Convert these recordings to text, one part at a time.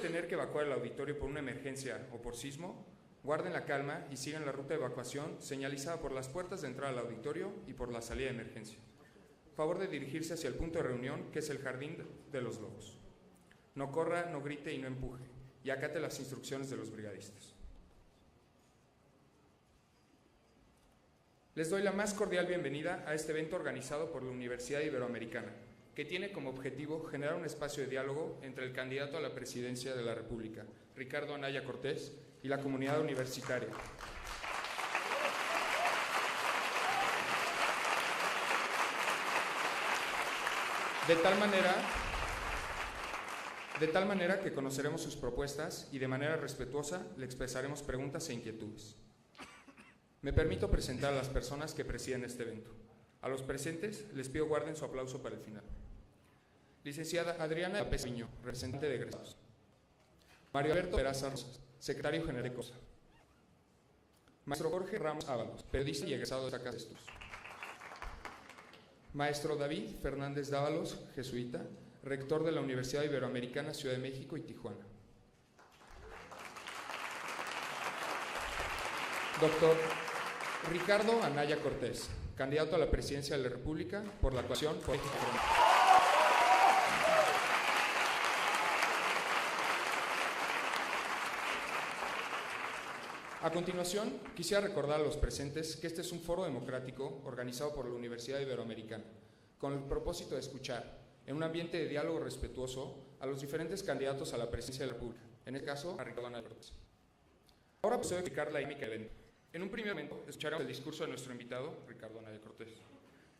tener que evacuar el auditorio por una emergencia o por sismo, guarden la calma y sigan la ruta de evacuación señalizada por las puertas de entrada al auditorio y por la salida de emergencia. Favor de dirigirse hacia el punto de reunión, que es el Jardín de los Lobos. No corra, no grite y no empuje, y acate las instrucciones de los brigadistas. Les doy la más cordial bienvenida a este evento organizado por la Universidad Iberoamericana, que tiene como objetivo generar un espacio de diálogo entre el candidato a la presidencia de la República, Ricardo Anaya Cortés, y la comunidad universitaria. De tal manera que conoceremos sus propuestas y de manera respetuosa le expresaremos preguntas e inquietudes. Me permito presentar a las personas que presiden este evento. A los presentes les pido guarden su aplauso para el final. Licenciada Adriana López Viño, representante de egresados. Mario Alberto Peraza Rosas, secretario general de COSA. Maestro Jorge Ramos Ábalos, periodista y egresado de esta casa de estudios. Maestro David Fernández Dávalos, jesuita, rector de la Universidad Iberoamericana Ciudad de México y Tijuana. Doctor Ricardo Anaya Cortés, candidato a la presidencia de la República por la coalición por México. A continuación, quisiera recordar a los presentes que este es un foro democrático organizado por la Universidad Iberoamericana, con el propósito de escuchar, en un ambiente de diálogo respetuoso, a los diferentes candidatos a la presidencia de la República, en este caso, a Ricardo Anaya Cortés. Ahora procedo a explicar la dinámica del evento. En un primer momento, escucharemos el discurso de nuestro invitado, Ricardo Anaya Cortés.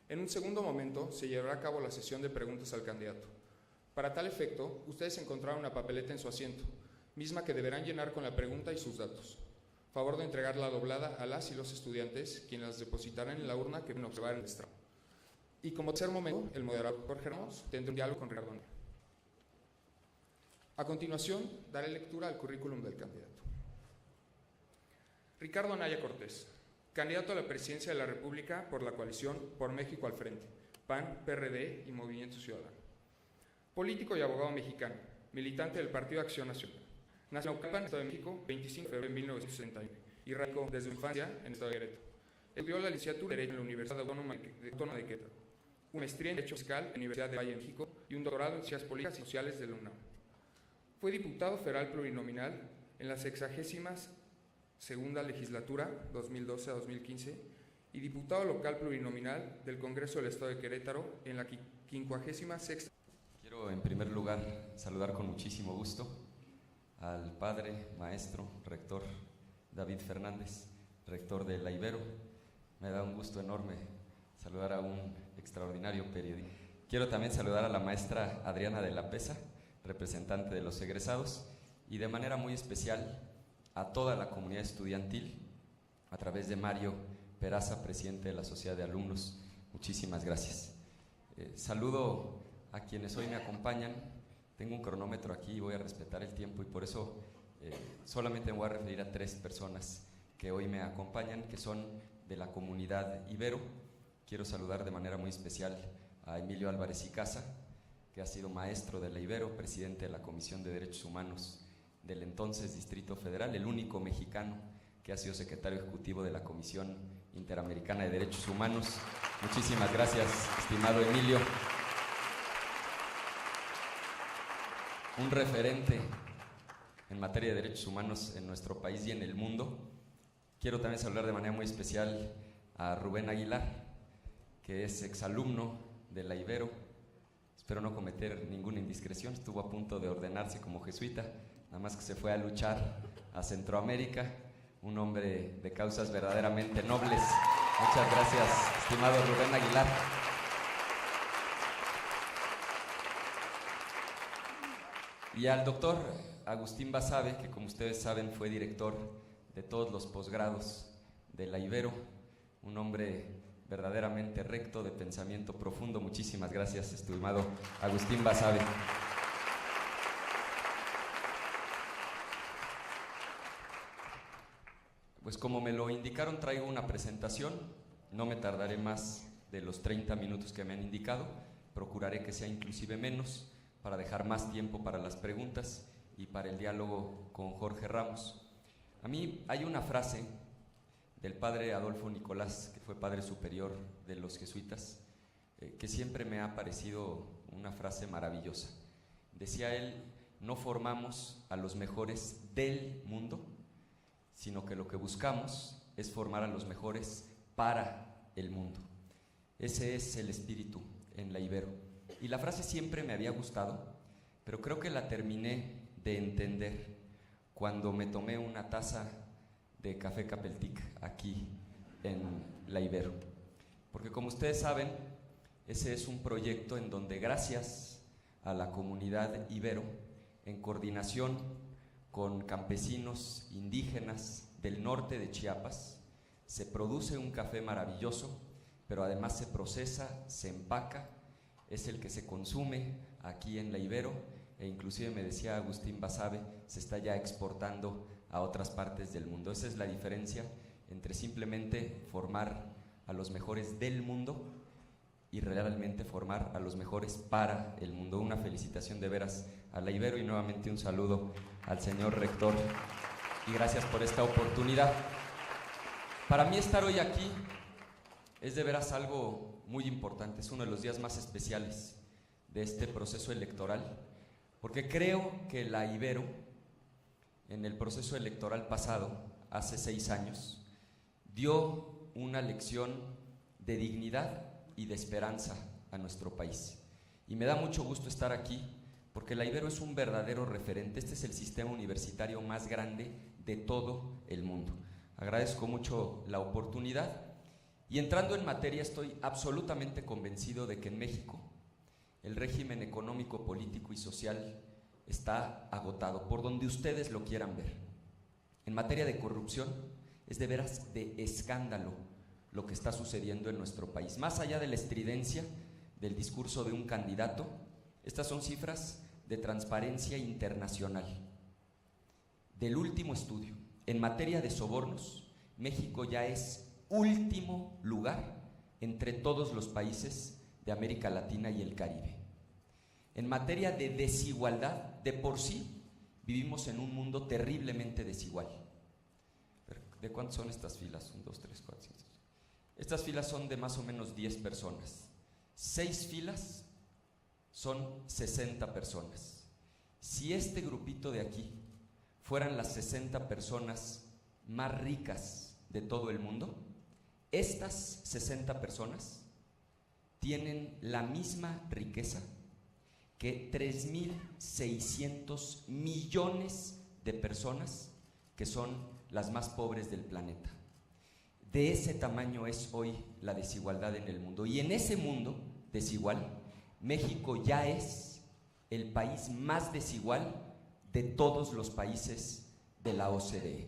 En un segundo momento, se llevará a cabo la sesión de preguntas al candidato. Para tal efecto, ustedes encontrarán una papeleta en su asiento, misma que deberán llenar con la pregunta y sus datos. Favor de entregarla doblada a las y los estudiantes, quienes las depositarán en la urna que van a observar en el estrado. Y como tercer momento, el moderador Jorge Ramos tendrá un diálogo con Ricardo Anaya. A continuación, daré lectura al currículum del candidato. Ricardo Anaya Cortés, candidato a la presidencia de la República por la coalición Por México al Frente, PAN, PRD y Movimiento Ciudadano. Político y abogado mexicano, militante del Partido Acción Nacional. Nació en Naucalpan, Estado de México, 25 de febrero de 1961 y radicó desde su infancia en el Estado de Querétaro. Estudió la licenciatura de Derecho en la Universidad Autónoma de Querétaro, una maestría en Derecho Fiscal en la Universidad de Valle de México y un doctorado en Ciencias Políticas y Sociales de la UNAM. Fue diputado federal plurinominal en la 62ª legislatura, 2012 a 2015, y diputado local plurinominal del Congreso del Estado de Querétaro en la 56ª. Quiero en primer lugar saludar con muchísimo gusto al padre, maestro, rector David Fernández, rector de la Ibero. Me da un gusto enorme saludar a un extraordinario periodista. Quiero también saludar a la maestra Adriana de la Pesa, representante de los egresados, y de manera muy especial a toda la comunidad estudiantil, a través de Mario Peraza, presidente de la Sociedad de Alumnos. Muchísimas gracias. Saludo a quienes hoy me acompañan. Tengo un cronómetro aquí y voy a respetar el tiempo, y por eso solamente me voy a referir a 3 personas que hoy me acompañan, que son de la comunidad Ibero. Quiero saludar de manera muy especial a Emilio Álvarez y Casa, que ha sido maestro de la Ibero, presidente de la Comisión de Derechos Humanos del entonces Distrito Federal, el único mexicano que ha sido secretario ejecutivo de la Comisión Interamericana de Derechos Humanos. Muchísimas gracias, estimado Emilio. Un referente en materia de derechos humanos en nuestro país y en el mundo. Quiero también saludar de manera muy especial a Rubén Aguilar, que es exalumno de la Ibero. Espero no cometer ninguna indiscreción, estuvo a punto de ordenarse como jesuita, nada más que se fue a luchar a Centroamérica, un hombre de causas verdaderamente nobles. Muchas gracias, estimado Rubén Aguilar. Y al doctor Agustín Basabe, que como ustedes saben fue director de todos los posgrados de la Ibero, un hombre verdaderamente recto, de pensamiento profundo. Muchísimas gracias, estimado Agustín Basabe. Pues como me lo indicaron, traigo una presentación. No me tardaré más de los 30 minutos que me han indicado. Procuraré que sea inclusive menos, para dejar más tiempo para las preguntas y para el diálogo con Jorge Ramos. A mí hay una frase del padre Adolfo Nicolás, que fue padre superior de los jesuitas, que siempre me ha parecido una frase maravillosa. Decía él: no formamos a los mejores del mundo, sino que lo que buscamos es formar a los mejores para el mundo. Ese es el espíritu en la Ibero. Y la frase siempre me había gustado, pero creo que la terminé de entender cuando me tomé una taza de café Capeltic aquí en la Ibero. Porque como ustedes saben, ese es un proyecto en donde, gracias a la comunidad ibero, en coordinación con campesinos indígenas del norte de Chiapas, se produce un café maravilloso, pero además se procesa, se empaca, es el que se consume aquí en la Ibero, e inclusive me decía Agustín Basabe, se está ya exportando a otras partes del mundo. Esa es la diferencia entre simplemente formar a los mejores del mundo y realmente formar a los mejores para el mundo. Una felicitación de veras a la Ibero y nuevamente un saludo al señor rector y gracias por esta oportunidad. Para mí estar hoy aquí es de veras algo muy importante, es uno de los días más especiales de este proceso electoral, porque creo que la Ibero, en el proceso electoral pasado, hace 6 años, dio una lección de dignidad y de esperanza a nuestro país. Y me da mucho gusto estar aquí, porque la Ibero es un verdadero referente. Este es el sistema universitario más grande de todo el mundo. Agradezco mucho la oportunidad. Y entrando en materia, estoy absolutamente convencido de que en México el régimen económico, político y social está agotado, por donde ustedes lo quieran ver. En materia de corrupción, es de veras de escándalo lo que está sucediendo en nuestro país. Más allá de la estridencia del discurso de un candidato, estas son cifras de Transparencia Internacional. Del último estudio, en materia de sobornos, México ya es último lugar entre todos los países de América Latina y el Caribe. En materia de desigualdad, de por sí vivimos en un mundo terriblemente desigual. ¿De cuántas son estas filas? 1, 2, 3, 4, 5, 6. Estas filas son de más o menos 10 personas. 6 filas son 60 personas. Si este grupito de aquí fueran las 60 personas más ricas de todo el mundo, estas 60 personas tienen la misma riqueza que 3.600 millones de personas que son las más pobres del planeta. De ese tamaño es hoy la desigualdad en el mundo. Y en ese mundo desigual, México ya es el país más desigual de todos los países de la OCDE.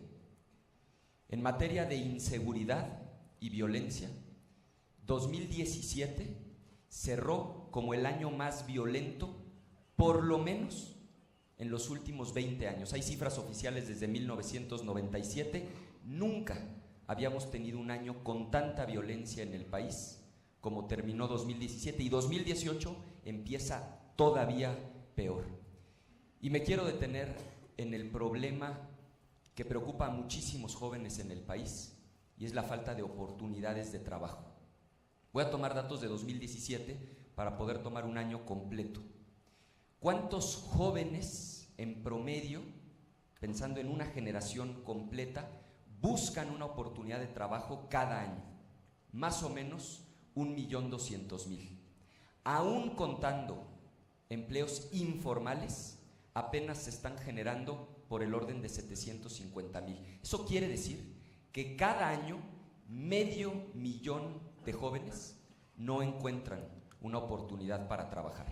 En materia de inseguridad y violencia, 2017 cerró como el año más violento, por lo menos en los últimos 20 años. Hay cifras oficiales desde 1997, nunca habíamos tenido un año con tanta violencia en el país como terminó 2017, y 2018 empieza todavía peor. Y me quiero detener en el problema que preocupa a muchísimos jóvenes en el país, y es la falta de oportunidades de trabajo. Voy a tomar datos de 2017 para poder tomar un año completo. ¿Cuántos jóvenes en promedio, pensando en una generación completa, buscan una oportunidad de trabajo cada año? Más o menos 1.200.000. Aún contando empleos informales, apenas se están generando por el orden de 750.000. Eso quiere decir que cada año 500.000 de jóvenes no encuentran una oportunidad para trabajar.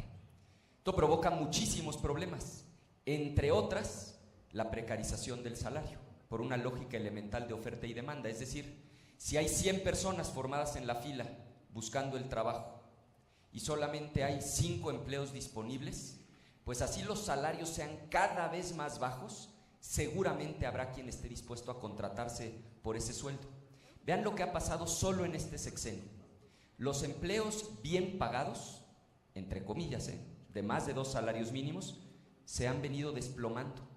Esto provoca muchísimos problemas, entre otras la precarización del salario, por una lógica elemental de oferta y demanda. Es decir, si hay 100 personas formadas en la fila buscando el trabajo y solamente hay 5 empleos disponibles, pues así los salarios sean cada vez más bajos, seguramente habrá quien esté dispuesto a contratarse por ese sueldo. Vean lo que ha pasado solo en este sexenio. Los empleos bien pagados, entre comillas, de más de 2 salarios mínimos, se han venido desplomando.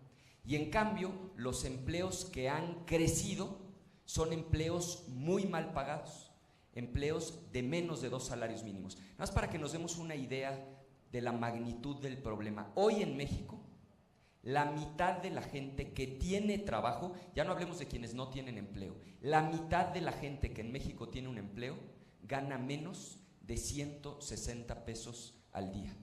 Y en cambio, los empleos que han crecido son empleos muy mal pagados, empleos de menos de 2 salarios mínimos. Nada más para que nos demos una idea de la magnitud del problema. Hoy en México, la mitad de la gente que tiene trabajo, ya no hablemos de quienes no tienen empleo, la mitad de la gente que en México tiene un empleo gana menos de 160 pesos al día.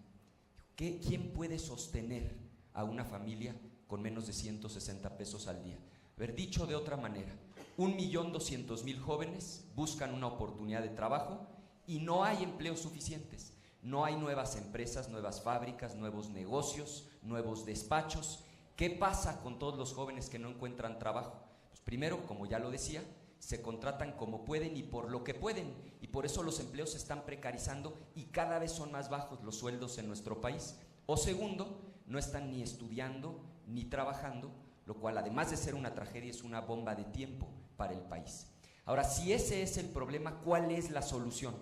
¿Quién puede sostener a una familia con menos de 160 pesos al día? A ver, dicho de otra manera, 1.200.000 jóvenes buscan una oportunidad de trabajo y no hay empleos suficientes. No hay nuevas empresas, nuevas fábricas, nuevos negocios, nuevos despachos. ¿Qué pasa con todos los jóvenes que no encuentran trabajo? Pues primero, como ya lo decía, se contratan como pueden y por lo que pueden, y por eso los empleos se están precarizando y cada vez son más bajos los sueldos en nuestro país. O segundo, no están ni estudiando ni trabajando, lo cual además de ser una tragedia es una bomba de tiempo para el país. Ahora, si ese es el problema, ¿cuál es la solución?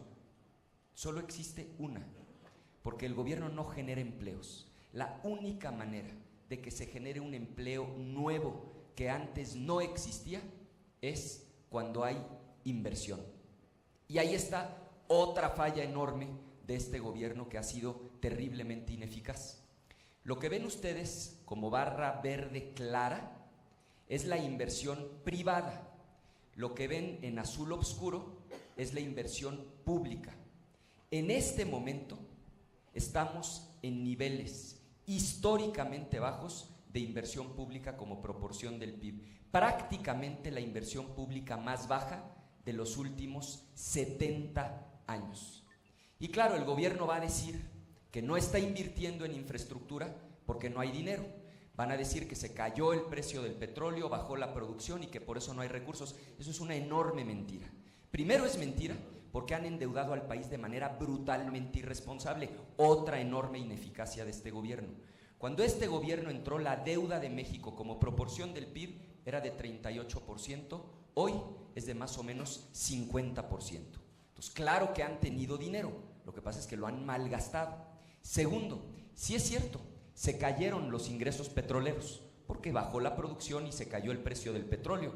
Solo existe una, porque el gobierno no genera empleos. La única manera de que se genere un empleo nuevo que antes no existía es cuando hay inversión. Y ahí está otra falla enorme de este gobierno que ha sido terriblemente ineficaz. Lo que ven ustedes como barra verde clara es la inversión privada. Lo que ven en azul oscuro es la inversión pública. En este momento estamos en niveles históricamente bajos de inversión pública como proporción del PIB. Prácticamente la inversión pública más baja de los últimos 70 años. Y claro, el gobierno va a decir que no está invirtiendo en infraestructura porque no hay dinero. Van a decir que se cayó el precio del petróleo, bajó la producción y que por eso no hay recursos. Eso es una enorme mentira. Primero es mentira porque han endeudado al país de manera brutalmente irresponsable. Otra enorme ineficacia de este gobierno. Cuando este gobierno entró, la deuda de México como proporción del PIB era de 38%, hoy es de más o menos 50%. Entonces, claro que han tenido dinero, lo que pasa es que lo han malgastado. Segundo, sí es cierto, se cayeron los ingresos petroleros, porque bajó la producción y se cayó el precio del petróleo,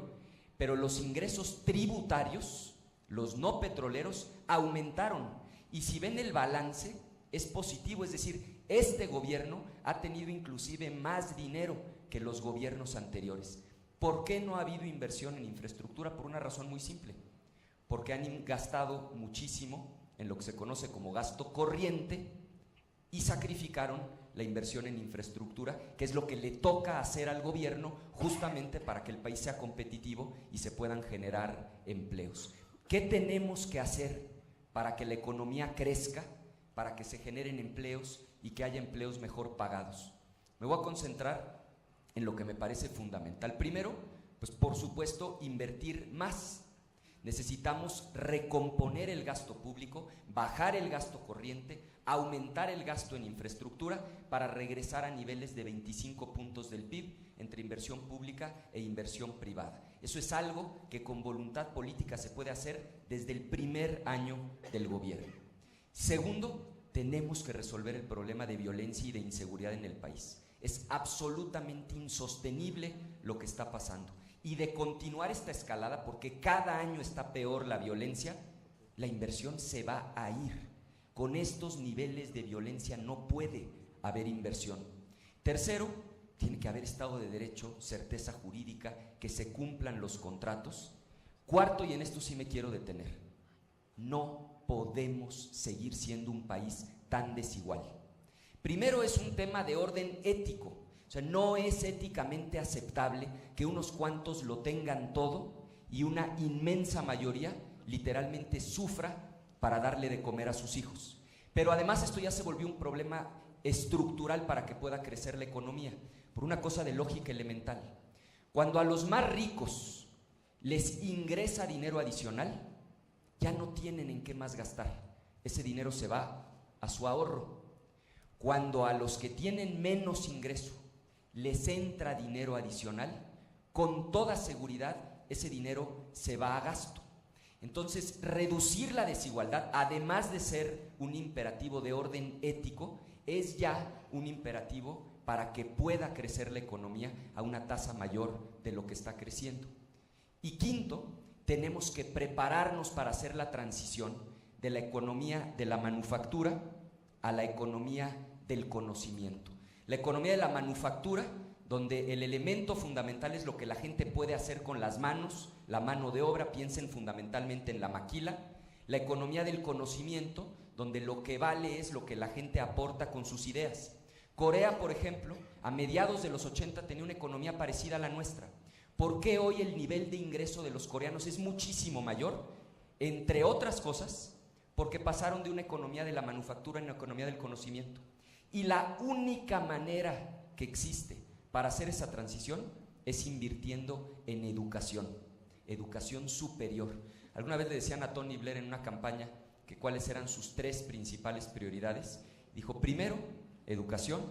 pero los ingresos tributarios, los no petroleros, aumentaron. Y si ven el balance, es positivo, es decir, este gobierno ha tenido inclusive más dinero que los gobiernos anteriores. ¿Por qué no ha habido inversión en infraestructura? Por una razón muy simple, porque han gastado muchísimo en lo que se conoce como gasto corriente y sacrificaron la inversión en infraestructura, que es lo que le toca hacer al gobierno justamente para que el país sea competitivo y se puedan generar empleos. ¿Qué tenemos que hacer para que la economía crezca, para que se generen empleos y que haya empleos mejor pagados? Me voy a concentrar en lo que me parece fundamental. Primero, pues por supuesto, invertir más. Necesitamos recomponer el gasto público, bajar el gasto corriente, aumentar el gasto en infraestructura para regresar a niveles de 25 puntos del PIB entre inversión pública e inversión privada. Eso es algo que con voluntad política se puede hacer desde el primer año del gobierno. Segundo, tenemos que resolver el problema de violencia y de inseguridad en el país. Es absolutamente insostenible lo que está pasando. Y de continuar esta escalada, porque cada año está peor la violencia, la inversión se va a ir. Con estos niveles de violencia no puede haber inversión. Tercero, tiene que haber Estado de Derecho, certeza jurídica, que se cumplan los contratos. Cuarto, y en esto sí me quiero detener, no podemos seguir siendo un país tan desigual. Primero es un tema de orden ético. O sea, no es éticamente aceptable que unos cuantos lo tengan todo y una inmensa mayoría literalmente sufra para darle de comer a sus hijos. Pero además esto ya se volvió un problema estructural para que pueda crecer la economía, por una cosa de lógica elemental. Cuando a los más ricos les ingresa dinero adicional, ya no tienen en qué más gastar. Ese dinero se va a su ahorro. Cuando a los que tienen menos ingreso les entra dinero adicional, con toda seguridad ese dinero se va a gasto. Entonces, reducir la desigualdad, además de ser un imperativo de orden ético, es ya un imperativo para que pueda crecer la economía a una tasa mayor de lo que está creciendo. Y quinto, tenemos que prepararnos para hacer la transición de la economía de la manufactura a la economía del conocimiento. La economía de la manufactura, donde el elemento fundamental es lo que la gente puede hacer con las manos, la mano de obra, piensen fundamentalmente en la maquila. La economía del conocimiento, donde lo que vale es lo que la gente aporta con sus ideas. Corea, por ejemplo, a mediados de los 80 tenía una economía parecida a la nuestra. ¿Por qué hoy el nivel de ingreso de los coreanos es muchísimo mayor? Entre otras cosas, porque pasaron de una economía de la manufactura a una economía del conocimiento. Y la única manera que existe para hacer esa transición es invirtiendo en educación superior. Alguna vez le decían a Tony Blair en una campaña que cuáles eran sus 3 principales prioridades. Dijo, primero, educación,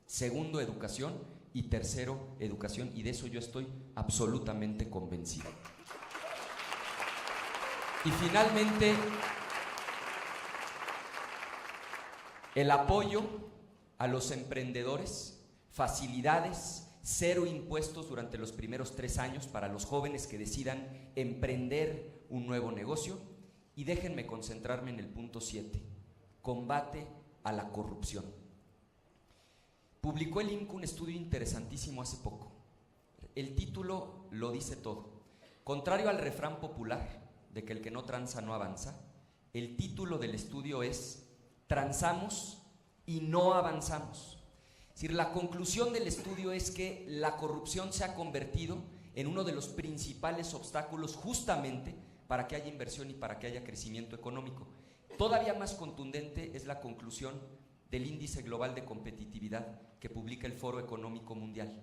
segundo, educación y tercero, educación, y de eso yo estoy absolutamente convencido. Y finalmente, el apoyo a los emprendedores, facilidades, 0 impuestos durante los primeros 3 años para los jóvenes que decidan emprender un nuevo negocio. Y déjenme concentrarme en el punto 7, combate a la corrupción. Publicó el INCO un estudio interesantísimo hace poco. El título lo dice todo. Contrario al refrán popular de que el que no tranza no avanza, el título del estudio es Transamos y no avanzamos. Es decir, la conclusión del estudio es que la corrupción se ha convertido en uno de los principales obstáculos justamente para que haya inversión y para que haya crecimiento económico. Todavía más contundente es la conclusión del Índice Global de Competitividad que publica el Foro Económico Mundial.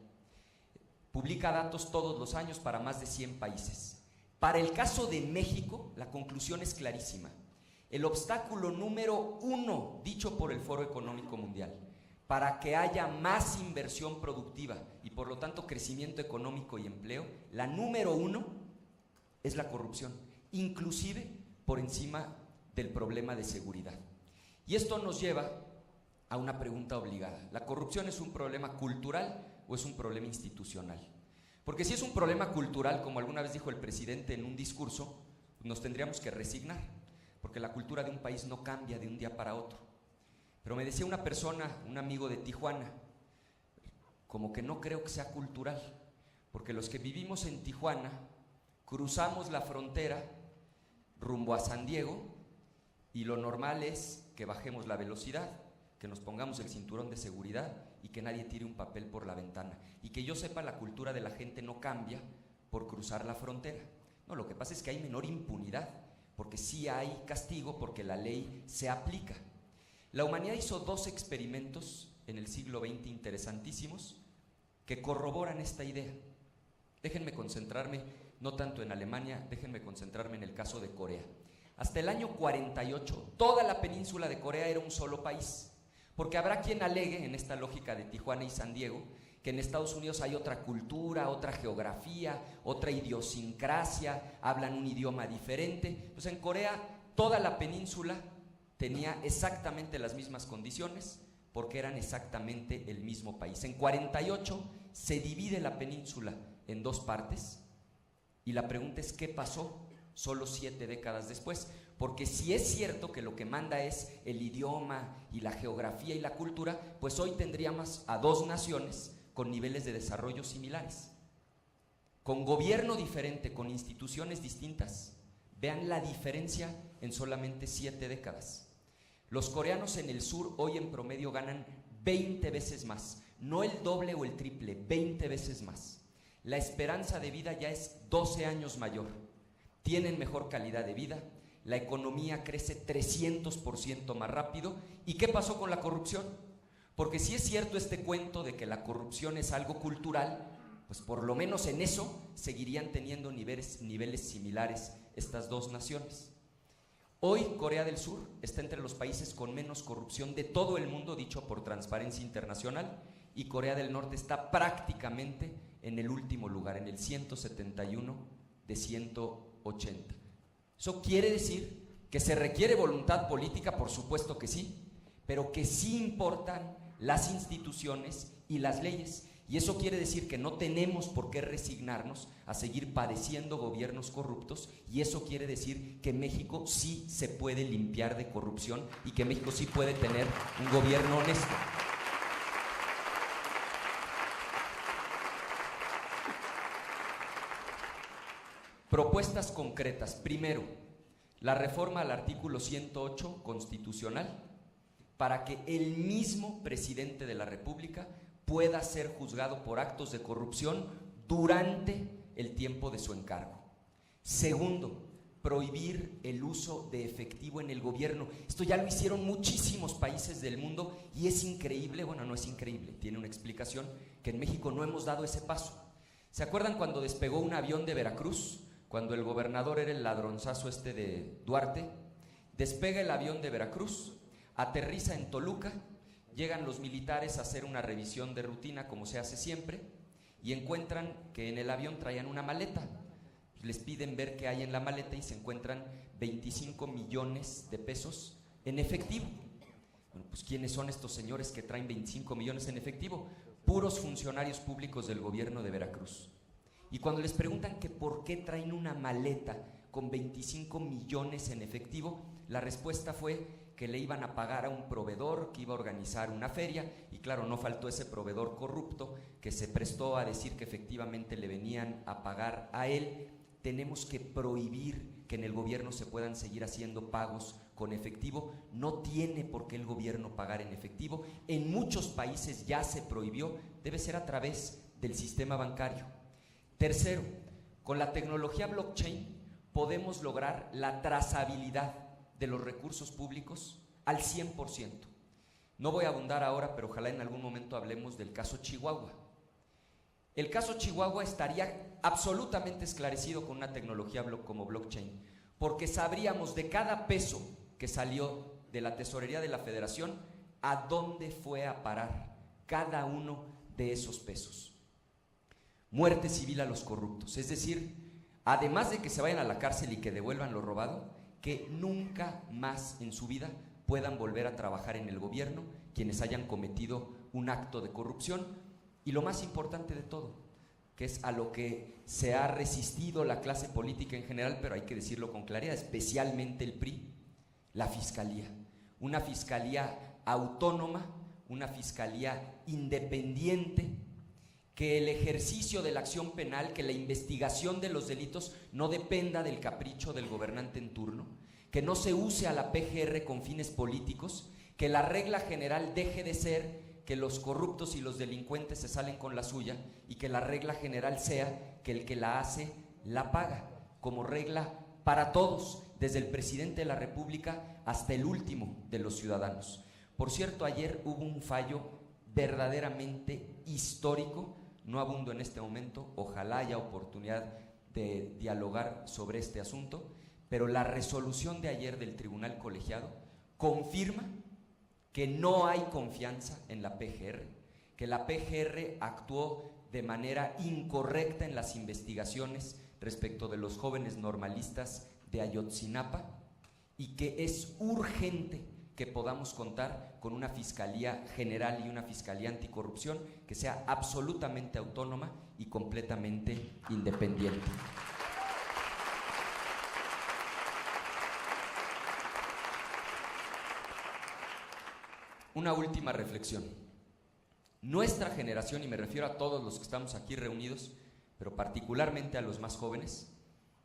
Publica datos todos los años para más de 100 países. Para el caso de México, la conclusión es clarísima. El obstáculo número 1 dicho por el Foro Económico Mundial para que haya más inversión productiva y por lo tanto crecimiento económico y empleo, la número 1 es la corrupción, inclusive por encima del problema de seguridad. Y esto nos lleva a una pregunta obligada. ¿La corrupción es un problema cultural o es un problema institucional? Porque si es un problema cultural, como alguna vez dijo el presidente en un discurso, nos tendríamos que resignar, porque la cultura de un país no cambia de un día para otro. Pero me decía una persona, un amigo de Tijuana, como que no creo que sea cultural, porque los que vivimos en Tijuana cruzamos la frontera rumbo a San Diego y lo normal es que bajemos la velocidad, que nos pongamos el cinturón de seguridad y que nadie tire un papel por la ventana. Y que yo sepa, la cultura de la gente no cambia por cruzar la frontera. No, lo que pasa es que hay menor impunidad, porque sí hay castigo, porque la ley se aplica. La humanidad hizo 2 experimentos en el siglo XX interesantísimos que corroboran esta idea. Déjenme concentrarme no tanto en Alemania, déjenme concentrarme en el caso de Corea. Hasta el año 48, toda la península de Corea era un solo país, porque habrá quien alegue, en esta lógica de Tijuana y San Diego, que en Estados Unidos hay otra cultura, otra geografía, otra idiosincrasia, hablan un idioma diferente. Pues en Corea toda la península tenía exactamente las mismas condiciones porque eran exactamente el mismo país. En 48 se divide la península en 2 partes y la pregunta es ¿qué pasó solo 7 décadas después? Porque si es cierto que lo que manda es el idioma y la geografía y la cultura, pues hoy tendríamos a 2 naciones con niveles de desarrollo similares, con gobierno diferente, con instituciones distintas. Vean la diferencia en solamente 7 décadas. Los coreanos en el sur hoy en promedio ganan 20 veces más, no el doble o el triple, 20 veces más. La esperanza de vida ya es 12 años mayor, tienen mejor calidad de vida, la economía crece 300% más rápido. ¿Y qué pasó con la corrupción? Porque si es cierto este cuento de que la corrupción es algo cultural, pues por lo menos en eso seguirían teniendo niveles similares estas 2 naciones. Hoy Corea del Sur está entre los países con menos corrupción de todo el mundo, dicho por Transparencia Internacional, y Corea del Norte está prácticamente en el último lugar, en el 171 de 180. Eso quiere decir que se requiere voluntad política, por supuesto que sí, pero que sí importan las instituciones y las leyes. Y eso quiere decir que no tenemos por qué resignarnos a seguir padeciendo gobiernos corruptos, y eso quiere decir que México sí se puede limpiar de corrupción y que México sí puede tener un gobierno honesto. Propuestas concretas. Primero, la reforma al artículo 108 constitucional para que el mismo presidente de la República pueda ser juzgado por actos de corrupción durante el tiempo de su encargo. Segundo, prohibir el uso de efectivo en el gobierno. Esto ya lo hicieron muchísimos países del mundo y es increíble, bueno, no es increíble, tiene una explicación, que en México no hemos dado ese paso. ¿Se acuerdan cuando despegó un avión de Veracruz? Cuando el gobernador era el ladronzazo este de Duarte, despega el avión de Veracruz, aterriza en Toluca, llegan los militares a hacer una revisión de rutina como se hace siempre y encuentran que en el avión traían una maleta. Les piden ver qué hay en la maleta y se encuentran 25 millones de pesos en efectivo. Bueno, pues ¿quiénes son estos señores que traen 25 millones en efectivo? Puros funcionarios públicos del gobierno de Veracruz. Y cuando les preguntan que por qué traen una maleta con 25 millones en efectivo, la respuesta fue que le iban a pagar a un proveedor que iba a organizar una feria, y claro, no faltó ese proveedor corrupto que se prestó a decir que efectivamente le venían a pagar a él. Tenemos que prohibir que en el gobierno se puedan seguir haciendo pagos con efectivo. No tiene por qué el gobierno pagar en efectivo. En muchos países ya se prohibió, debe ser a través del sistema bancario. Tercero, con la tecnología blockchain podemos lograr la trazabilidad de los recursos públicos al 100%. No voy a abundar ahora, pero ojalá en algún momento hablemos del caso Chihuahua. El caso Chihuahua estaría absolutamente esclarecido con una tecnología como blockchain, porque sabríamos de cada peso que salió de la tesorería de la Federación a dónde fue a parar cada uno de esos pesos. Muerte civil a los corruptos, es decir, además de que se vayan a la cárcel y que devuelvan lo robado, que nunca más en su vida puedan volver a trabajar en el gobierno quienes hayan cometido un acto de corrupción. Y lo más importante de todo, que es a lo que se ha resistido la clase política en general, pero hay que decirlo con claridad, especialmente el PRI, la fiscalía. Una fiscalía autónoma, una fiscalía independiente, que el ejercicio de la acción penal, que la investigación de los delitos no dependa del capricho del gobernante en turno, que no se use a la PGR con fines políticos, que la regla general deje de ser que los corruptos y los delincuentes se salen con la suya y que la regla general sea que el que la hace la paga, como regla para todos, desde el presidente de la República hasta el último de los ciudadanos. Por cierto, ayer hubo un fallo verdaderamente histórico. No abundo en este momento, ojalá haya oportunidad de dialogar sobre este asunto, pero la resolución de ayer del Tribunal Colegiado confirma que no hay confianza en la PGR, que la PGR actuó de manera incorrecta en las investigaciones respecto de los jóvenes normalistas de Ayotzinapa y que es urgente que podamos contar con una Fiscalía General y una Fiscalía Anticorrupción que sea absolutamente autónoma y completamente independiente. Una última reflexión. Nuestra generación, y me refiero a todos los que estamos aquí reunidos, pero particularmente a los más jóvenes,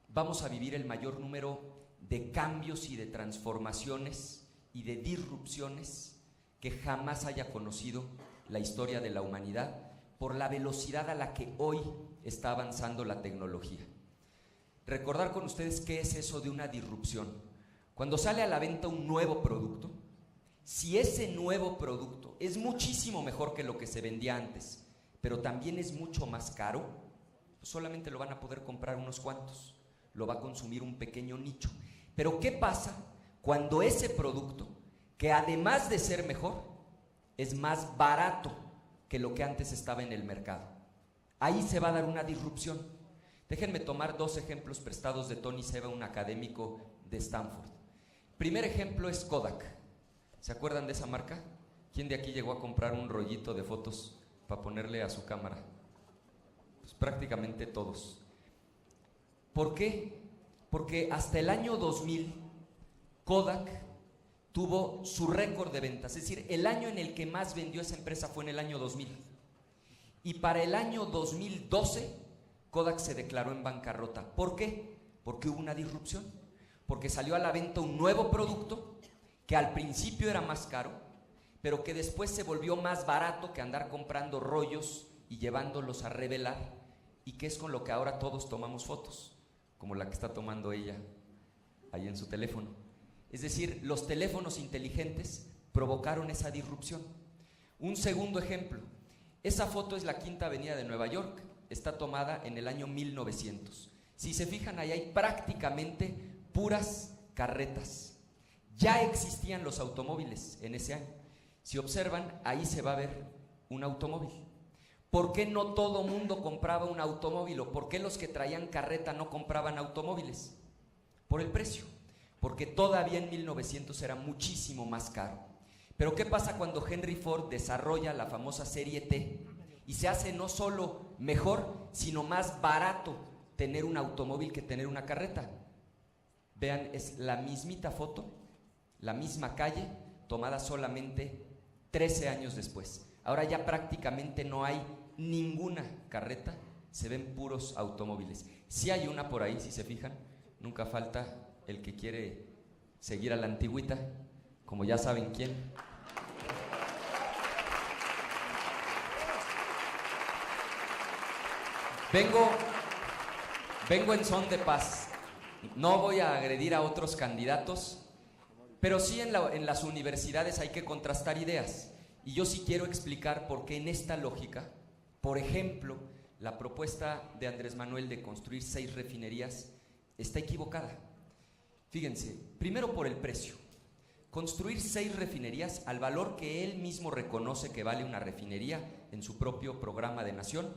vamos a vivir el mayor número de cambios y de transformaciones y de disrupciones que jamás haya conocido la historia de la humanidad por la velocidad a la que hoy está avanzando la tecnología. Recordar con ustedes qué es eso de una disrupción. Cuando sale a la venta un nuevo producto, si ese nuevo producto es muchísimo mejor que lo que se vendía antes, pero también es mucho más caro, pues solamente lo van a poder comprar unos cuantos, lo va a consumir un pequeño nicho. Pero ¿qué pasa cuando ese producto, que además de ser mejor, es más barato que lo que antes estaba en el mercado? Ahí se va a dar una disrupción. Déjenme tomar dos ejemplos prestados de Tony Seba, un académico de Stanford. Primer ejemplo es Kodak. ¿Se acuerdan de esa marca? ¿Quién de aquí llegó a comprar un rollito de fotos para ponerle a su cámara? Pues prácticamente todos. ¿Por qué? Porque hasta el año 2000 Kodak tuvo su récord de ventas, es decir, el año en el que más vendió esa empresa fue en el año 2000. Y para el año 2012 Kodak se declaró en bancarrota. ¿Por qué? Porque hubo una disrupción, porque salió a la venta un nuevo producto que al principio era más caro, pero que después se volvió más barato que andar comprando rollos y llevándolos a revelar, y que es con lo que ahora todos tomamos fotos, como la que está tomando ella ahí en su teléfono. Es decir, los teléfonos inteligentes provocaron esa disrupción. Un segundo ejemplo, esa foto es la Quinta Avenida de Nueva York, está tomada en el año 1900. Si se fijan, ahí hay prácticamente puras carretas. Ya existían los automóviles en ese año. Si observan, ahí se va a ver un automóvil. ¿Por qué no todo mundo compraba un automóvil? ¿O por qué los que traían carreta no compraban automóviles? Por el precio. Porque todavía en 1900 era muchísimo más caro. Pero ¿qué pasa cuando Henry Ford desarrolla la famosa serie T y se hace no solo mejor, sino más barato tener un automóvil que tener una carreta? Vean, es la mismita foto, la misma calle, tomada solamente 13 años después. Ahora ya prácticamente no hay ninguna carreta, se ven puros automóviles. Sí hay una por ahí, si se fijan, nunca falta el que quiere seguir a la antigüita, como ya saben quién. Vengo en son de paz. No voy a agredir a otros candidatos, pero sí en las universidades hay que contrastar ideas. Y yo sí quiero explicar por qué en esta lógica, por ejemplo, la propuesta de Andrés Manuel de construir 6 refinerías está equivocada. Fíjense, primero por el precio. Construir 6 refinerías al valor que él mismo reconoce que vale una refinería en su propio programa de nación,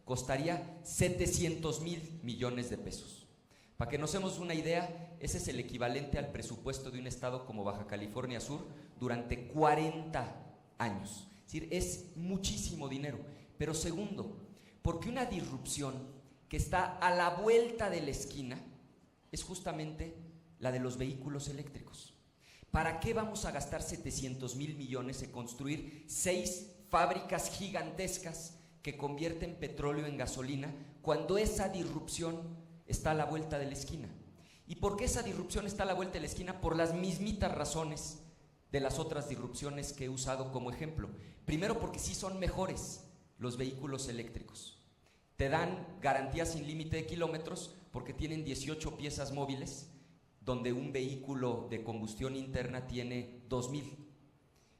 costaría 700,000 millones de pesos. Para que nos demos una idea, ese es el equivalente al presupuesto de un estado como Baja California Sur durante 40 años. Es decir, es muchísimo dinero. Pero segundo, porque una disrupción que está a la vuelta de la esquina es justamente la de los vehículos eléctricos. ¿Para qué vamos a gastar 700,000 millones en construir 6 fábricas gigantescas que convierten petróleo en gasolina cuando esa disrupción está a la vuelta de la esquina? ¿Y por qué esa disrupción está a la vuelta de la esquina? Por las mismitas razones de las otras disrupciones que he usado como ejemplo. Primero, porque sí son mejores los vehículos eléctricos. Te dan garantía sin límite de kilómetros porque tienen 18 piezas móviles, donde un vehículo de combustión interna tiene 2,000.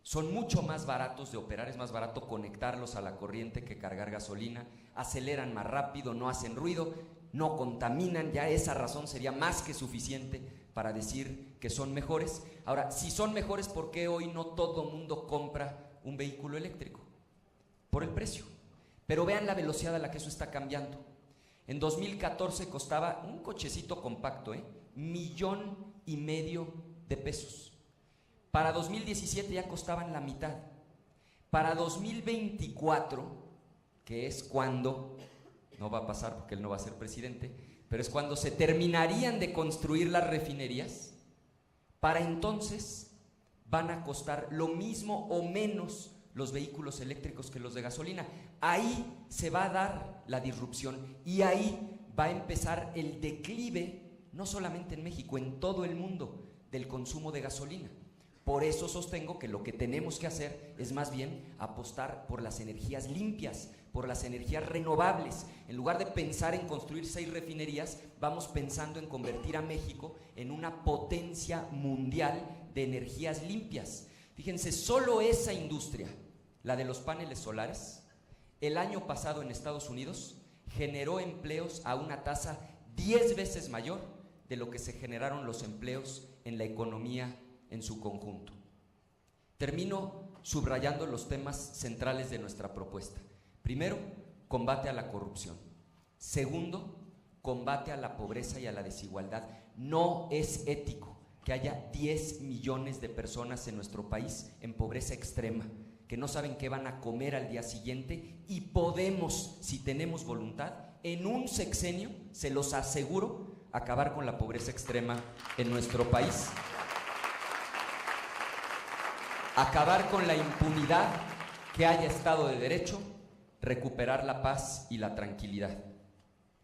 Son mucho más baratos de operar, es más barato conectarlos a la corriente que cargar gasolina, aceleran más rápido, no hacen ruido, no contaminan, ya esa razón sería más que suficiente para decir que son mejores. Ahora, si son mejores, ¿por qué hoy no todo mundo compra un vehículo eléctrico? Por el precio. Pero vean la velocidad a la que eso está cambiando. En 2014 costaba un cochecito compacto, $1,500,000 de pesos. Para 2017 ya costaban la mitad. Para 2024, que es cuando, no va a pasar porque él no va a ser presidente, pero es cuando se terminarían de construir las refinerías, para entonces van a costar lo mismo o menos los vehículos eléctricos que los de gasolina. Ahí se va a dar la disrupción y ahí va a empezar el declive, no solamente en México, en todo el mundo, del consumo de gasolina. Por eso sostengo que lo que tenemos que hacer es más bien apostar por las energías limpias, por las energías renovables. En lugar de pensar en construir 6 refinerías, vamos pensando en convertir a México en una potencia mundial de energías limpias. Fíjense, solo esa industria, la de los paneles solares, el año pasado en Estados Unidos generó empleos a una tasa 10 veces mayor de lo que se generaron los empleos en la economía en su conjunto. Termino subrayando los temas centrales de nuestra propuesta. Primero, combate a la corrupción. Segundo, combate a la pobreza y a la desigualdad. No es ético que haya 10 millones de personas en nuestro país en pobreza extrema. que no saben qué van a comer al día siguiente, y podemos, si tenemos voluntad, en un sexenio, se los aseguro, acabar con la pobreza extrema en nuestro país, acabar con la impunidad, que haya Estado de Derecho, recuperar la paz y la tranquilidad.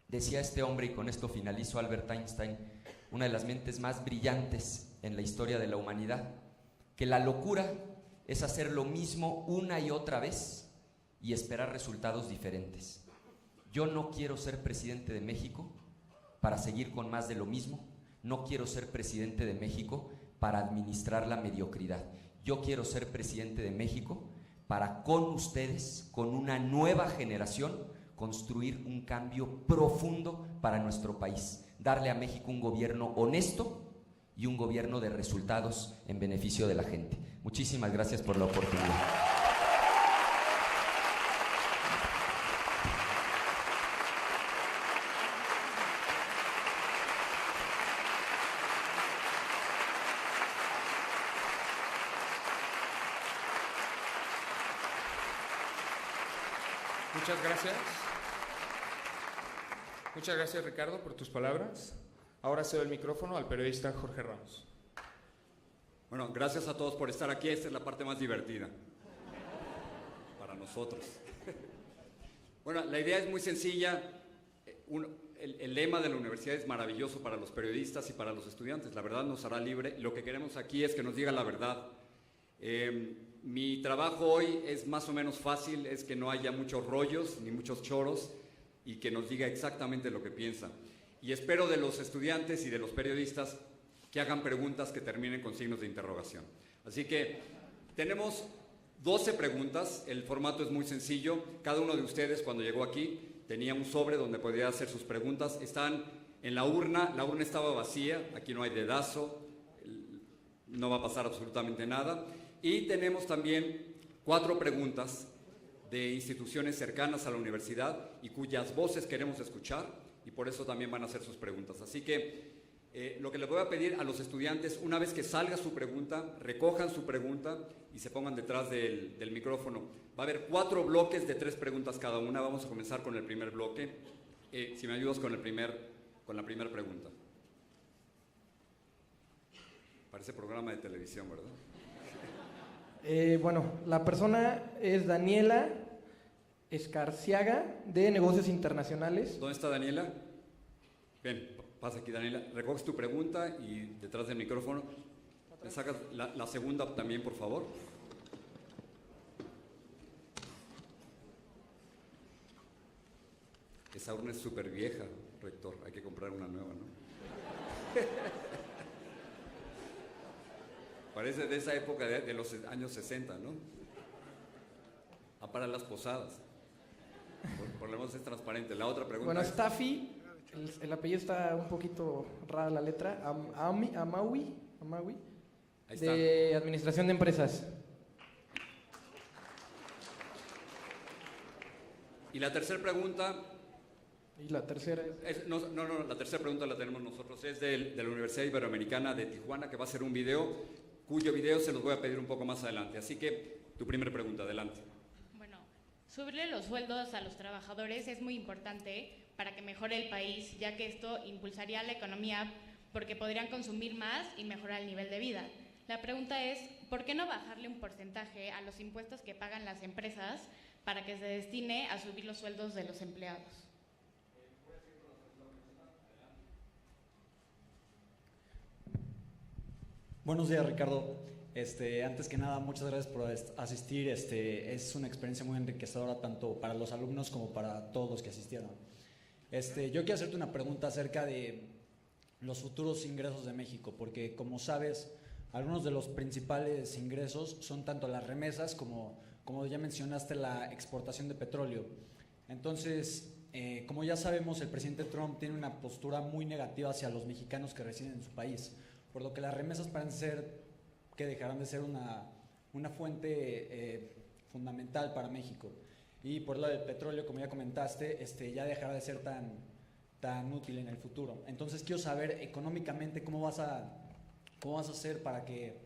Decía este hombre, y con esto finalizo, Albert Einstein, una de las mentes más brillantes en la historia de la humanidad, que la locura es hacer lo mismo una y otra vez y esperar resultados diferentes. Yo no quiero ser presidente de México para seguir con más de lo mismo, no quiero ser presidente de México para administrar la mediocridad. Yo quiero ser presidente de México para, con ustedes, con una nueva generación, construir un cambio profundo para nuestro país, darle a México un gobierno honesto y un gobierno de resultados en beneficio de la gente. Muchísimas gracias por la oportunidad. Muchas gracias. Muchas gracias, Ricardo, por tus palabras. Ahora cedo el micrófono al periodista Jorge Ramos. Bueno, gracias a todos por estar aquí. Esta es la parte más divertida para nosotros. Bueno, la idea es muy sencilla. El lema de la universidad es maravilloso para los periodistas y para los estudiantes. La verdad nos hará libre. Lo que queremos aquí es que nos diga la verdad. Mi trabajo hoy es más o menos fácil, es que no haya muchos rollos ni muchos choros y que nos diga exactamente lo que piensa. Y espero de los estudiantes y de los periodistas que hagan preguntas que terminen con signos de interrogación. Así que tenemos 12 preguntas, el formato es muy sencillo. Cada uno de ustedes cuando llegó aquí tenía un sobre donde podía hacer sus preguntas. Están en la urna estaba vacía, aquí no hay dedazo, no va a pasar absolutamente nada. Y tenemos también 4 preguntas de instituciones cercanas a la universidad y cuyas voces queremos escuchar, y por eso también van a hacer sus preguntas. Así que lo que les voy a pedir a los estudiantes, una vez que salga su pregunta, recojan su pregunta y se pongan detrás del micrófono. Va a haber 4 bloques de 3 preguntas cada una. Vamos a comenzar con el primer bloque. Si me ayudas con la primera pregunta. Parece programa de televisión, ¿verdad? Bueno, la persona es Daniela Escarciaga, de Negocios Internacionales. ¿Dónde está Daniela? Ven, pasa aquí, Daniela. Recoges tu pregunta y detrás del micrófono me sacas la segunda también, por favor. Esa urna es súper vieja, rector. Hay que comprar una nueva, ¿no? Parece de esa época de los años 60, ¿no? Para las posadas. Por lo menos es transparente. La otra pregunta. Bueno, Staffy, el apellido está un poquito rara la letra. Amawi, Ahí está. de Administración de Empresas. Y la tercera pregunta. Y la tercera es... No, la tercera pregunta la tenemos nosotros. Es de la Universidad Iberoamericana de Tijuana, que va a ser un video, cuyo video se los voy a pedir un poco más adelante. Así que, tu primera pregunta, adelante. Bueno, subirle los sueldos a los trabajadores es muy importante para que mejore el país, ya que esto impulsaría la economía porque podrían consumir más y mejorar el nivel de vida. La pregunta es, ¿por qué no bajarle un porcentaje a los impuestos que pagan las empresas para que se destine a subir los sueldos de los empleados? Buenos días, Ricardo. Antes que nada, muchas gracias por asistir. Es una experiencia muy enriquecedora tanto para los alumnos como para todos los que asistieron. Yo quiero hacerte una pregunta acerca de los futuros ingresos de México, porque como sabes, algunos de los principales ingresos son tanto las remesas como ya mencionaste, la exportación de petróleo. Entonces, como ya sabemos, el presidente Trump tiene una postura muy negativa hacia los mexicanos que residen en su país, por lo que las remesas parecen ser que dejarán de ser una fuente fundamental para México. Y por lo del petróleo, como ya comentaste, ya dejará de ser tan útil en el futuro. Entonces quiero saber económicamente cómo vas a hacer para que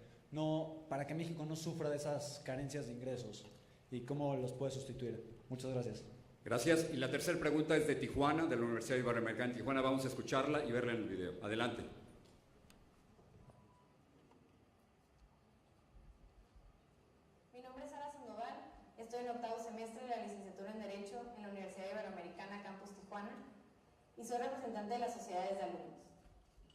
México no sufra de esas carencias de ingresos. y cómo los puede sustituir. Muchas gracias. Gracias. Y la tercera pregunta es de Tijuana, de la Universidad Iberoamericana de Tijuana. Vamos a escucharla y verla en el video. Adelante. Mi nombre es Sara Sandoval, estoy en octavo semestre de la licenciatura en Derecho en la Universidad Iberoamericana Campus Tijuana y soy representante de las sociedades de alumnos.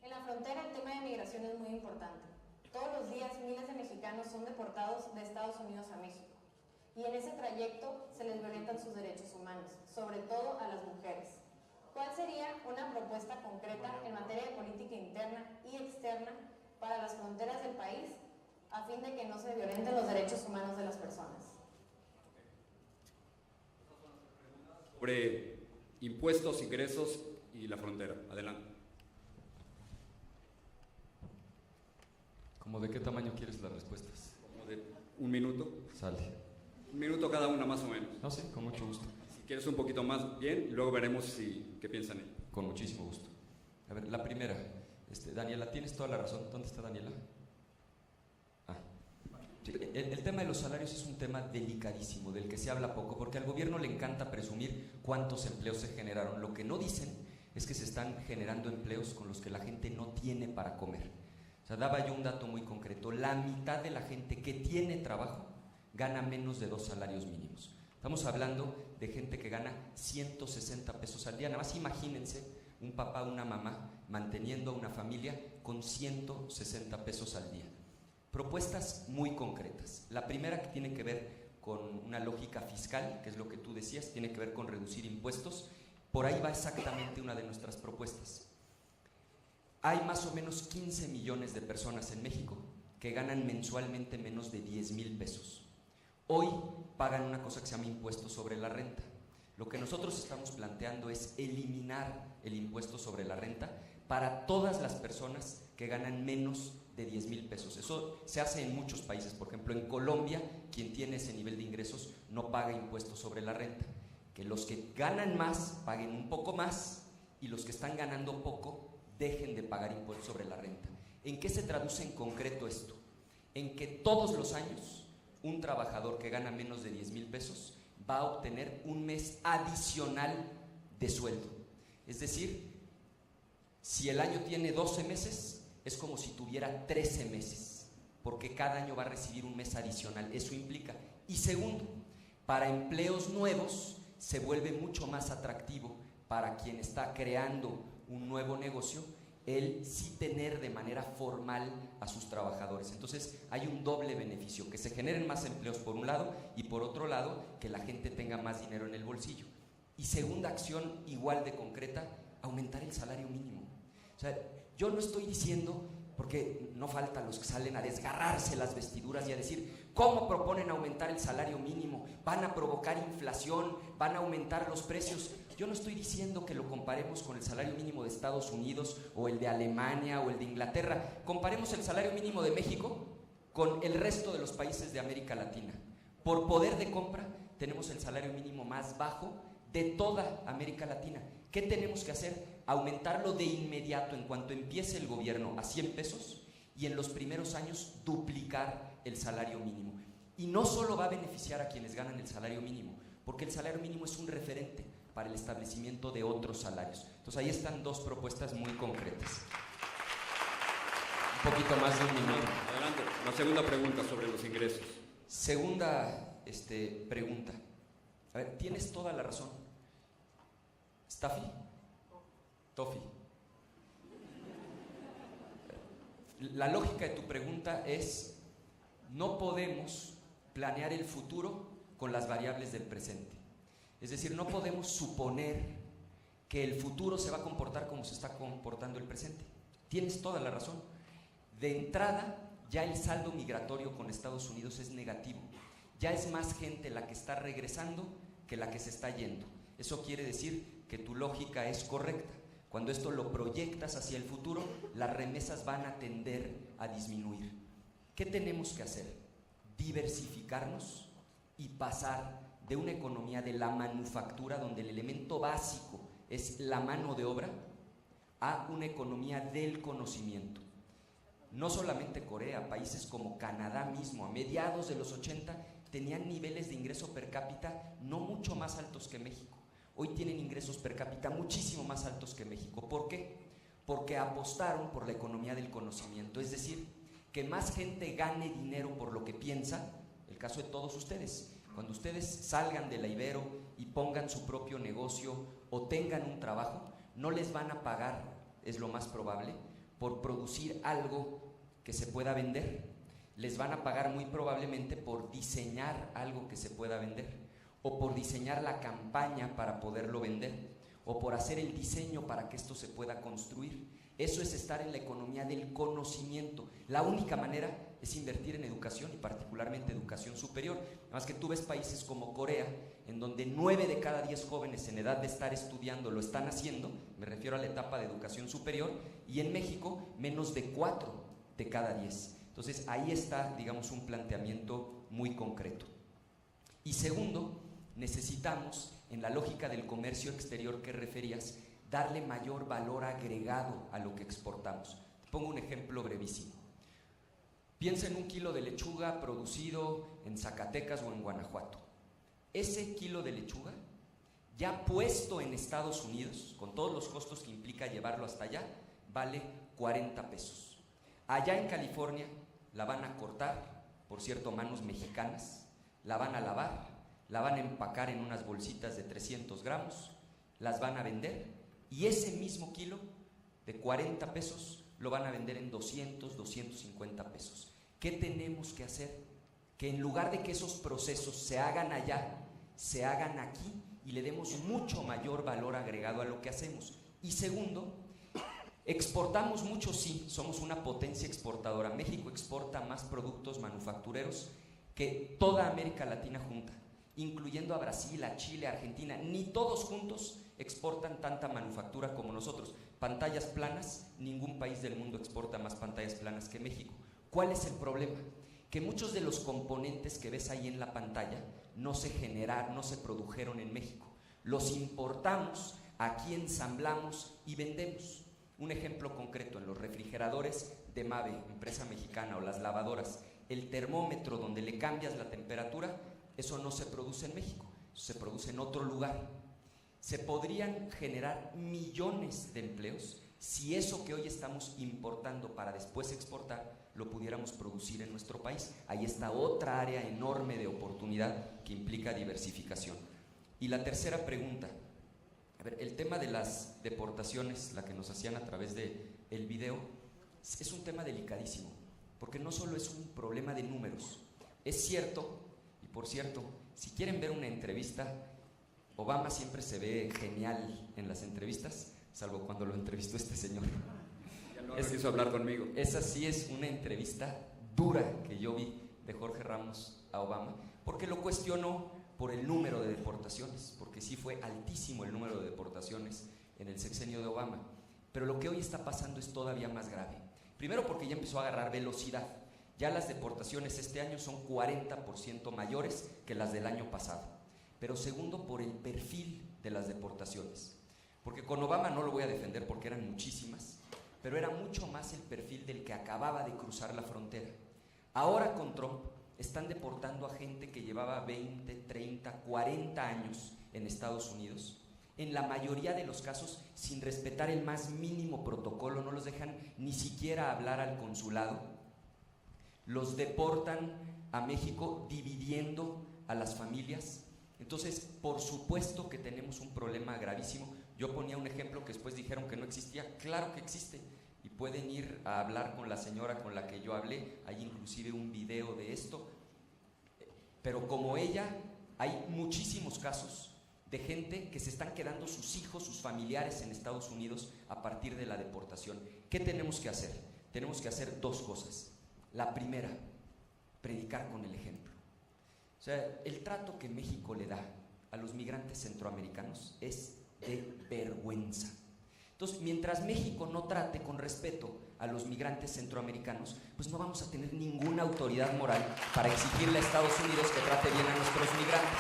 En la frontera el tema de migración es muy importante. Todos los días miles de mexicanos son deportados de Estados Unidos a México y en ese trayecto se les violentan sus derechos humanos, sobre todo a las mujeres. ¿Cuál sería una propuesta concreta en materia de política interna y externa para las fronteras del país a fin de que no se violenten los derechos humanos de las personas? Sobre impuestos, ingresos y la frontera. Adelante. ¿Cómo de qué tamaño quieres las respuestas? Como de un minuto. Sale. Un minuto cada una más o menos. No sé, con mucho gusto. Si quieres un poquito más, bien, y luego veremos qué piensan ellos. Con muchísimo gusto. A ver, la primera. Daniela, tienes toda la razón. ¿Dónde está Daniela? Sí, el tema de los salarios es un tema delicadísimo, del que se habla poco, porque al gobierno le encanta presumir cuántos empleos se generaron. Lo que no dicen es que se están generando empleos con los que la gente no tiene para comer. O sea, daba yo un dato muy concreto. La mitad de la gente que tiene trabajo gana menos de 2 salarios mínimos. Estamos hablando de gente que gana 160 pesos al día. Nada más imagínense un papá o una mamá manteniendo a una familia con 160 pesos al día. Propuestas muy concretas. La primera, que tiene que ver con una lógica fiscal, que es lo que tú decías, tiene que ver con reducir impuestos. Por ahí va exactamente una de nuestras propuestas. Hay más o menos 15 millones de personas en México que ganan mensualmente menos de 10,000 pesos. Hoy pagan una cosa que se llama impuesto sobre la renta. Lo que nosotros estamos planteando es eliminar el impuesto sobre la renta para todas las personas que ganan menos de 10,000 pesos. Eso se hace en muchos países. Por ejemplo, en Colombia, quien tiene ese nivel de ingresos no paga impuesto sobre la renta. Que los que ganan más paguen un poco más y los que están ganando poco dejen de pagar impuesto sobre la renta. ¿En qué se traduce en concreto esto? En que todos los años un trabajador que gana menos de 10,000 pesos va a obtener un mes adicional de sueldo. Es decir, si el año tiene 12 meses, es como si tuviera 13 meses, porque cada año va a recibir un mes adicional. Eso implica. Y segundo, para empleos nuevos se vuelve mucho más atractivo para quien está creando un nuevo negocio el sí tener de manera formal a sus trabajadores. Entonces hay un doble beneficio, que se generen más empleos por un lado y por otro lado que la gente tenga más dinero en el bolsillo. Y segunda acción igual de concreta, aumentar el salario mínimo. O sea, yo no estoy diciendo, porque no falta los que salen a desgarrarse las vestiduras y a decir, ¿cómo proponen aumentar el salario mínimo? Van a provocar inflación, van a aumentar los precios. Yo no estoy diciendo que lo comparemos con el salario mínimo de Estados Unidos o el de Alemania o el de Inglaterra. Comparemos el salario mínimo de México con el resto de los países de América Latina. Por poder de compra tenemos el salario mínimo más bajo de toda América Latina. ¿Qué tenemos que hacer? Aumentarlo de inmediato en cuanto empiece el gobierno a 100 pesos y en los primeros años duplicar el salario mínimo. Y no solo va a beneficiar a quienes ganan el salario mínimo, porque el salario mínimo es un referente para el establecimiento de otros salarios. Entonces ahí están dos propuestas muy concretas. Un poquito más de un minuto. Adelante. La segunda pregunta sobre los ingresos. Segunda pregunta. A ver, tienes toda la razón. ¿Staffy? Tofi. La lógica de tu pregunta es, no podemos planear el futuro con las variables del presente. Es decir, no podemos suponer que el futuro se va a comportar como se está comportando el presente. Tienes toda la razón. De entrada, ya el saldo migratorio con Estados Unidos es negativo. Ya es más gente la que está regresando que la que se está yendo. Eso quiere decir que tu lógica es correcta. Cuando esto lo proyectas hacia el futuro, las remesas van a tender a disminuir. ¿Qué tenemos que hacer? Diversificarnos y pasar de una economía de la manufactura, donde el elemento básico es la mano de obra, a una economía del conocimiento. No solamente Corea, países como Canadá mismo, a mediados de los 80, tenían niveles de ingreso per cápita no mucho más altos que México. Hoy tienen ingresos per cápita muchísimo más altos que México. ¿Por qué? Porque apostaron por la economía del conocimiento, es decir, que más gente gane dinero por lo que piensa. El caso de todos ustedes, cuando ustedes salgan de la Ibero y pongan su propio negocio o tengan un trabajo, no les van a pagar, es lo más probable, por producir algo que se pueda vender. Les van a pagar muy probablemente por diseñar algo que se pueda vender, o por diseñar la campaña para poderlo vender, o por hacer el diseño para que esto se pueda construir. Eso es estar en la economía del conocimiento. La única manera es invertir en educación, y particularmente educación superior. Además que tú ves países como Corea, en donde 9 de cada 10 jóvenes en edad de estar estudiando lo están haciendo, me refiero a la etapa de educación superior, y en México menos de 4 de cada 10. Entonces ahí está, digamos, un planteamiento muy concreto. Y segundo, necesitamos, en la lógica del comercio exterior que referías, darle mayor valor agregado a lo que exportamos. Te pongo un ejemplo brevísimo. Piensa en un kilo de lechuga producido en Zacatecas o en Guanajuato. Ese kilo de lechuga, ya puesto en Estados Unidos, con todos los costos que implica llevarlo hasta allá, vale 40 pesos. Allá en California la van a cortar, por cierto, manos mexicanas, la van a lavar, la van a empacar en unas bolsitas de 300 gramos, las van a vender, y ese mismo kilo de 40 pesos lo van a vender en 200, 250 pesos. ¿Qué tenemos que hacer? Que en lugar de que esos procesos se hagan allá, se hagan aquí y le demos mucho mayor valor agregado a lo que hacemos. Y segundo, exportamos mucho, sí, somos una potencia exportadora. México exporta más productos manufactureros que toda América Latina junta, incluyendo a Brasil, a Chile, a Argentina. Ni todos juntos exportan tanta manufactura como nosotros. Pantallas planas, ningún país del mundo exporta más pantallas planas que México. ¿Cuál es el problema? Que muchos de los componentes que ves ahí en la pantalla no se generaron, no se produjeron en México. Los importamos, aquí ensamblamos y vendemos. Un ejemplo concreto, en los refrigeradores de Mave, empresa mexicana, o las lavadoras, el termómetro donde le cambias la temperatura, eso no se produce en México, se produce en otro lugar. Se podrían generar millones de empleos si eso que hoy estamos importando para después exportar lo pudiéramos producir en nuestro país. Ahí está otra área enorme de oportunidad que implica diversificación. Y la tercera pregunta, a ver, el tema de las deportaciones, la que nos hacían a través del video, es un tema delicadísimo, porque no solo es un problema de números. Es cierto, y por cierto, si quieren ver una entrevista, Obama siempre se ve genial en las entrevistas, salvo cuando lo entrevistó este señor. Ya no quiso hablar conmigo. Esa sí es una entrevista dura que yo vi de Jorge Ramos a Obama, porque lo cuestionó por el número de deportaciones, porque sí fue altísimo el número de deportaciones en el sexenio de Obama. Pero lo que hoy está pasando es todavía más grave. Primero porque ya empezó a agarrar velocidad. Ya las deportaciones este año son 40% mayores que las del año pasado. Pero segundo, por el perfil de las deportaciones. Porque con Obama no lo voy a defender porque eran muchísimas, pero era mucho más el perfil del que acababa de cruzar la frontera. Ahora con Trump están deportando a gente que llevaba 20, 30, 40 años en Estados Unidos. En la mayoría de los casos, sin respetar el más mínimo protocolo, no los dejan ni siquiera hablar al consulado. Los deportan a México dividiendo a las familias. Entonces, por supuesto que tenemos un problema gravísimo. Yo ponía un ejemplo que después dijeron que no existía. Claro que existe. Y pueden ir a hablar con la señora con la que yo hablé. Hay inclusive un video de esto. Pero como ella, hay muchísimos casos de gente que se están quedando sus hijos, sus familiares en Estados Unidos a partir de la deportación. ¿Qué tenemos que hacer? Tenemos que hacer dos cosas. La primera, predicar con el ejemplo. O sea, el trato que México le da a los migrantes centroamericanos es de vergüenza. Entonces, mientras México no trate con respeto a los migrantes centroamericanos, pues no vamos a tener ninguna autoridad moral para exigirle a Estados Unidos que trate bien a nuestros migrantes.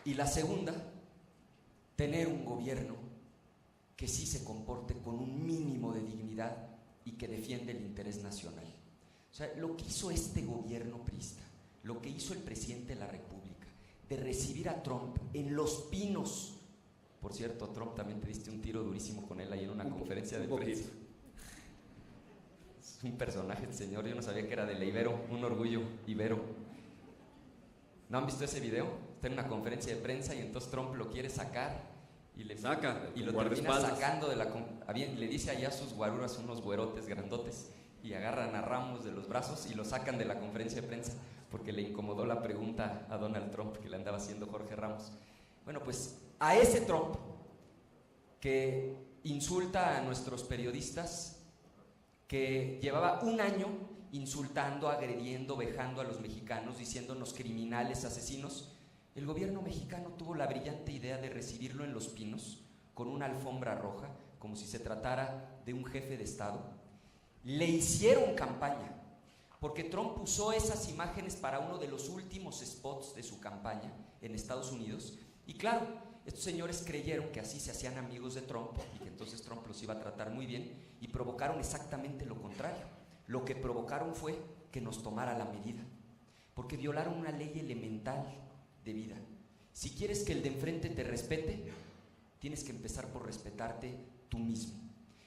Y la segunda, tener un gobierno que sí se comporte con un mínimo de dignidad y que defiende el interés nacional. O sea, lo que hizo este gobierno priista, lo que hizo el presidente de la República, de recibir a Trump en Los Pinos. Por cierto, Trump, también te diste un tiro durísimo con él ahí en una conferencia de prensa. Es un personaje el señor, yo no sabía que era de la Ibero, un orgullo ibero. ¿No han visto ese video? Está en una conferencia de prensa y entonces Trump lo quiere sacar y lo termina sacando de la... Le dice allá a sus guaruras, unos güerotes grandotes, y agarran a Ramos de los brazos y lo sacan de la conferencia de prensa porque le incomodó la pregunta a Donald Trump que le andaba haciendo Jorge Ramos. Bueno, pues a ese Trump que insulta a nuestros periodistas, que llevaba un año insultando, agrediendo, vejando a los mexicanos, diciéndonos criminales, asesinos, el gobierno mexicano tuvo la brillante idea de recibirlo en Los Pinos con una alfombra roja, como si se tratara de un jefe de Estado. Le hicieron campaña, porque Trump usó esas imágenes para uno de los últimos spots de su campaña en Estados Unidos. Y claro, estos señores creyeron que así se hacían amigos de Trump y que entonces Trump los iba a tratar muy bien, y provocaron exactamente lo contrario. Lo que provocaron fue que nos tomara la medida, porque violaron una ley elemental de vida. Si quieres que el de enfrente te respete, tienes que empezar por respetarte tú mismo.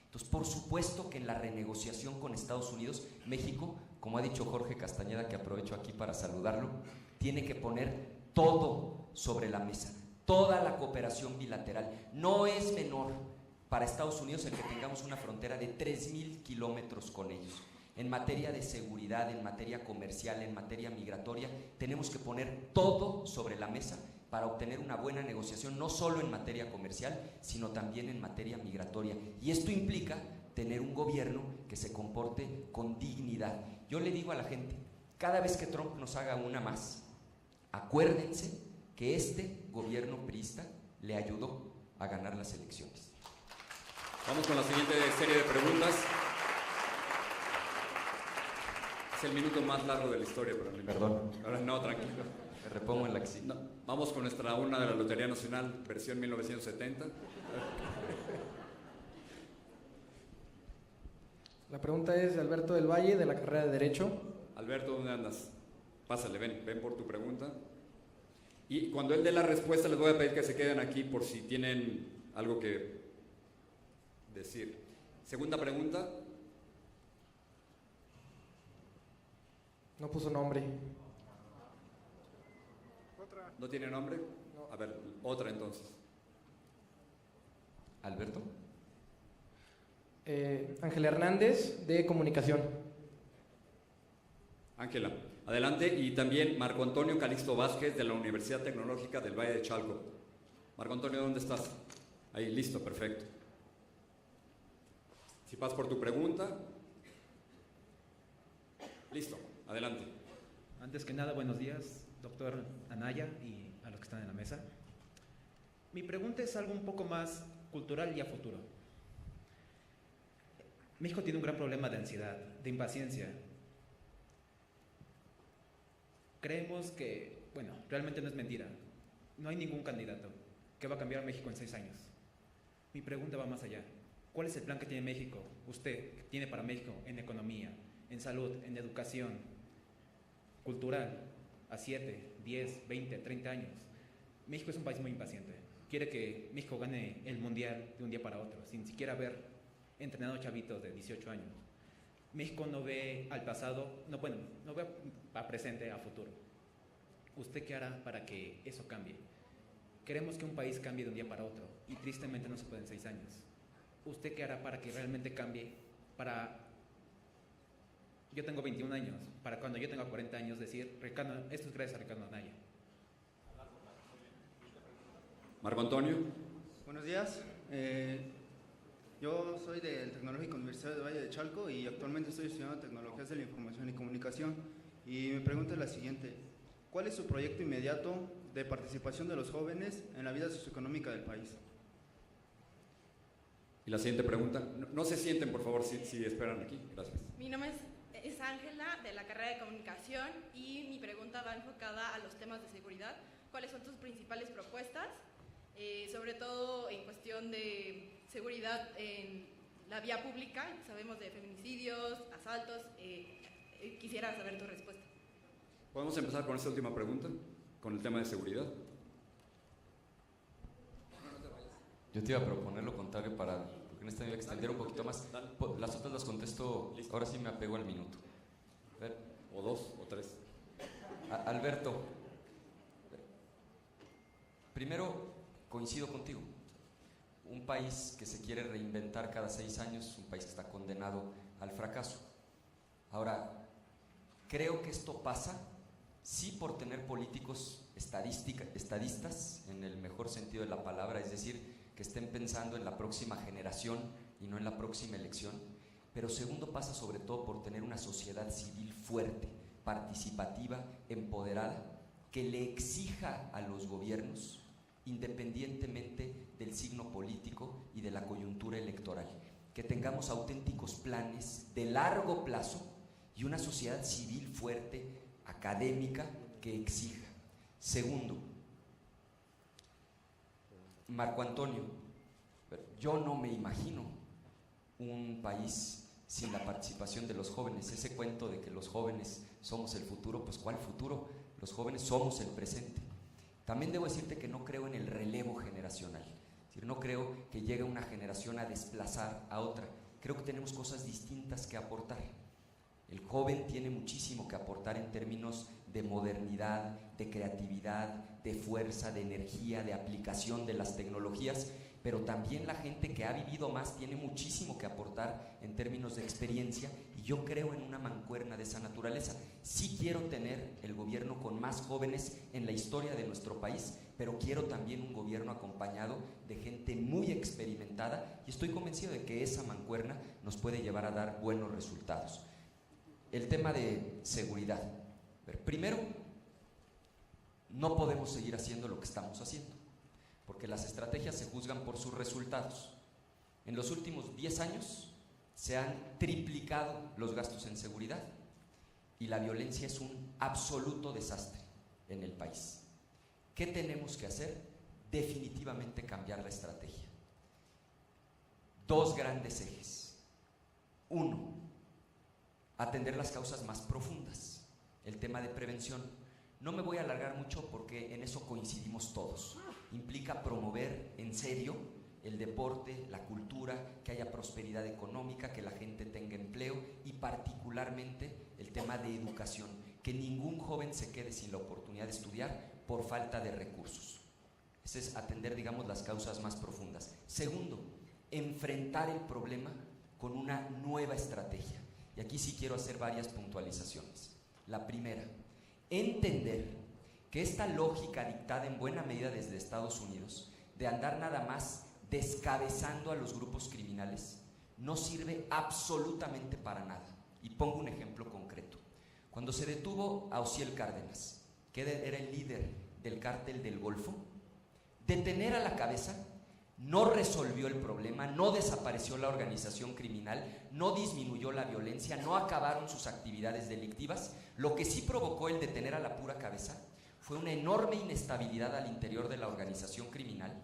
Entonces, por supuesto que en la renegociación con Estados Unidos, México, como ha dicho Jorge Castañeda, que aprovecho aquí para saludarlo, tiene que poner todo sobre la mesa, toda la cooperación bilateral. No es menor para Estados Unidos el que tengamos una frontera de 3,000 kilómetros con ellos. En materia de seguridad, en materia comercial, en materia migratoria, tenemos que poner todo sobre la mesa para obtener una buena negociación, no solo en materia comercial, sino también en materia migratoria. Y esto implica tener un gobierno que se comporte con dignidad. Yo le digo a la gente, cada vez que Trump nos haga una más, acuérdense que este gobierno priista le ayudó a ganar las elecciones. Vamos con la siguiente serie de preguntas. Es el minuto más largo de la historia, pero Perdón. Ahora no, tranquilo. Me repongo en la que sí. No, vamos con nuestra urna de la Lotería Nacional, versión 1970. La pregunta es de Alberto del Valle, de la carrera de Derecho. Alberto, ¿dónde andas? Pásale, ven por tu pregunta. Y cuando él dé la respuesta, les voy a pedir que se queden aquí por si tienen algo que decir. Segunda pregunta. No puso nombre. ¿No tiene nombre? No. A ver, otra entonces. ¿Alberto? Ángel Hernández, de Comunicación. Ángela, adelante. Y también Marco Antonio Calixto Vázquez, de la Universidad Tecnológica del Valle de Chalco. Marco Antonio, ¿dónde estás? Ahí, listo, perfecto. Si pasas por tu pregunta. Listo, adelante. Antes que nada, buenos días, doctor Anaya y a los que están en la mesa. Mi pregunta es algo un poco más cultural y a futuro. México tiene un gran problema de ansiedad, de impaciencia. Creemos que, bueno, realmente no es mentira. No hay ningún candidato que va a cambiar a México en 6 años. Mi pregunta va más allá. ¿Cuál es el plan que tiene México, usted, que tiene para México en economía, en salud, en educación, cultural, a 7, 10, 20, 30 años? México es un país muy impaciente. Quiere que México gane el mundial de un día para otro, sin siquiera haber entrenado chavitos de 18 años. México no ve al pasado, no ve a presente, a futuro. ¿Usted qué hará para que eso cambie? Queremos que un país cambie de un día para otro y tristemente no se puede en 6 años. ¿Usted qué hará para que realmente cambie? Yo tengo 21 años, para cuando yo tenga 40 años decir, esto es gracias a Ricardo Anaya. Marco Antonio. Buenos días. Yo soy del Tecnológico Universidad de Valle de Chalco y actualmente estoy estudiando Tecnologías de la Información y Comunicación. Y mi pregunta es la siguiente: ¿cuál es su proyecto inmediato de participación de los jóvenes en la vida socioeconómica del país? Y la siguiente pregunta. No se sienten, por favor, si esperan aquí. Gracias. Mi nombre es Ángela, de la carrera de Comunicación, y mi pregunta va enfocada a los temas de seguridad. ¿Cuáles son tus principales propuestas? Sobre todo en cuestión de seguridad en la vía pública. Sabemos de feminicidios, asaltos. Quisiera saber tu respuesta. Podemos empezar con esta última pregunta, con el tema de seguridad. Yo te iba a proponer lo contrario porque en esta me iba a extender un poquito más. Las otras las contesto, ahora sí me apego al minuto. A ver. O 2 o 3. Alberto, primero coincido contigo. Un país que se quiere reinventar cada 6 años es un país que está condenado al fracaso. Ahora, creo que esto pasa sí por tener políticos estadistas, en el mejor sentido de la palabra, es decir, que estén pensando en la próxima generación y no en la próxima elección. Pero segundo, pasa sobre todo por tener una sociedad civil fuerte, participativa, empoderada, que le exija a los gobiernos, independientemente del signo político y de la coyuntura electoral, que tengamos auténticos planes de largo plazo y una sociedad civil fuerte, académica, que exija. Segundo, Marco Antonio, yo no me imagino un país sin la participación de los jóvenes. Ese cuento de que los jóvenes somos el futuro, pues ¿cuál futuro? Los jóvenes somos el presente. También debo decirte que no creo en el relevo generacional. Es decir, no creo que llegue una generación a desplazar a otra. Creo que tenemos cosas distintas que aportar. El joven tiene muchísimo que aportar en términos de modernidad, de creatividad, de fuerza, de energía, de aplicación de las tecnologías, pero también la gente que ha vivido más tiene muchísimo que aportar en términos de experiencia, y yo creo en una mancuerna de esa naturaleza. Sí quiero tener el gobierno con más jóvenes en la historia de nuestro país, pero quiero también un gobierno acompañado de gente muy experimentada, y estoy convencido de que esa mancuerna nos puede llevar a dar buenos resultados. El tema de seguridad. Primero, no podemos seguir haciendo lo que estamos haciendo, porque las estrategias se juzgan por sus resultados. En los últimos 10 años se han triplicado los gastos en seguridad y la violencia es un absoluto desastre en el país. ¿Qué tenemos que hacer? Definitivamente cambiar la estrategia. 2 grandes ejes. 1, atender las causas más profundas, el tema de prevención. No me voy a alargar mucho porque en eso coincidimos todos. Implica promover en serio el deporte, la cultura, que haya prosperidad económica, que la gente tenga empleo y particularmente el tema de educación, que ningún joven se quede sin la oportunidad de estudiar por falta de recursos. Ese es atender, digamos, las causas más profundas. Segundo, enfrentar el problema con una nueva estrategia. Y aquí sí quiero hacer varias puntualizaciones. La primera, entender que esta lógica dictada en buena medida desde Estados Unidos, de andar nada más descabezando a los grupos criminales, no sirve absolutamente para nada. Y pongo un ejemplo concreto. Cuando se detuvo a Osiel Cárdenas, que era el líder del cártel del Golfo, detener a la cabeza no resolvió el problema, no desapareció la organización criminal, no disminuyó la violencia, no acabaron sus actividades delictivas. Lo que sí provocó el detener a la pura cabeza fue una enorme inestabilidad al interior de la organización criminal,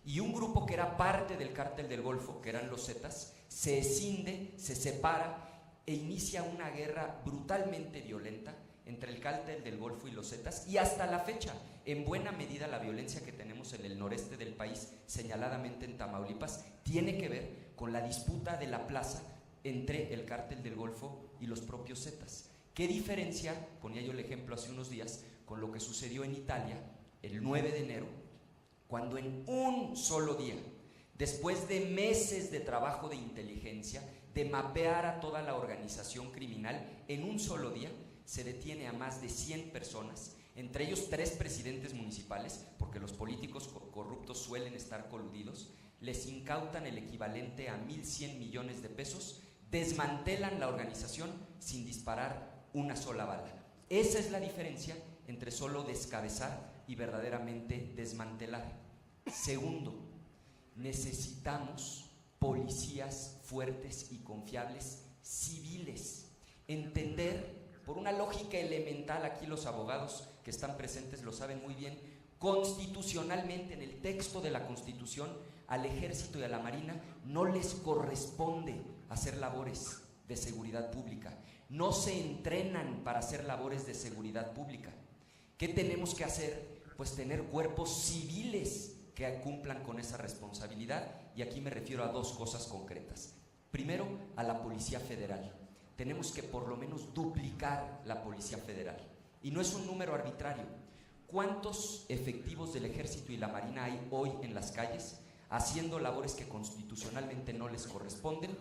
y un grupo que era parte del cártel del Golfo, que eran los Zetas, se escinde, se separa e inicia una guerra brutalmente violenta entre el cártel del Golfo y los Zetas, y hasta la fecha, en buena medida, la violencia que tenemos en el noreste del país, señaladamente en Tamaulipas, tiene que ver con la disputa de la plaza entre el cártel del Golfo y los propios Zetas. ¿Qué diferencia, ponía yo el ejemplo hace unos días, con lo que sucedió en Italia el 9 de enero, cuando en un solo día, después de meses de trabajo de inteligencia, de mapear a toda la organización criminal, en un solo día se detiene a más de 100 personas, entre ellos 3 presidentes municipales, porque los políticos corruptos suelen estar coludidos, les incautan el equivalente a 1.100 millones de pesos, desmantelan la organización sin disparar una sola bala. Esa es la diferencia entre solo descabezar y verdaderamente desmantelar. Segundo, necesitamos policías fuertes y confiables civiles. Entender, por una lógica elemental, aquí los abogados que están presentes lo saben muy bien, Constitucionalmente, en el texto de la Constitución, al Ejército y a la Marina no les corresponde hacer labores de seguridad pública. No se entrenan para hacer labores de seguridad pública. ¿Qué tenemos que hacer? Pues tener cuerpos civiles que cumplan con esa responsabilidad, y aquí me refiero a dos cosas concretas. Primero, a la Policía Federal. Tenemos que por lo menos duplicar la Policía Federal. Y no es un número arbitrario. ¿Cuántos efectivos del Ejército y la Marina hay hoy en las calles haciendo labores que constitucionalmente no les corresponden?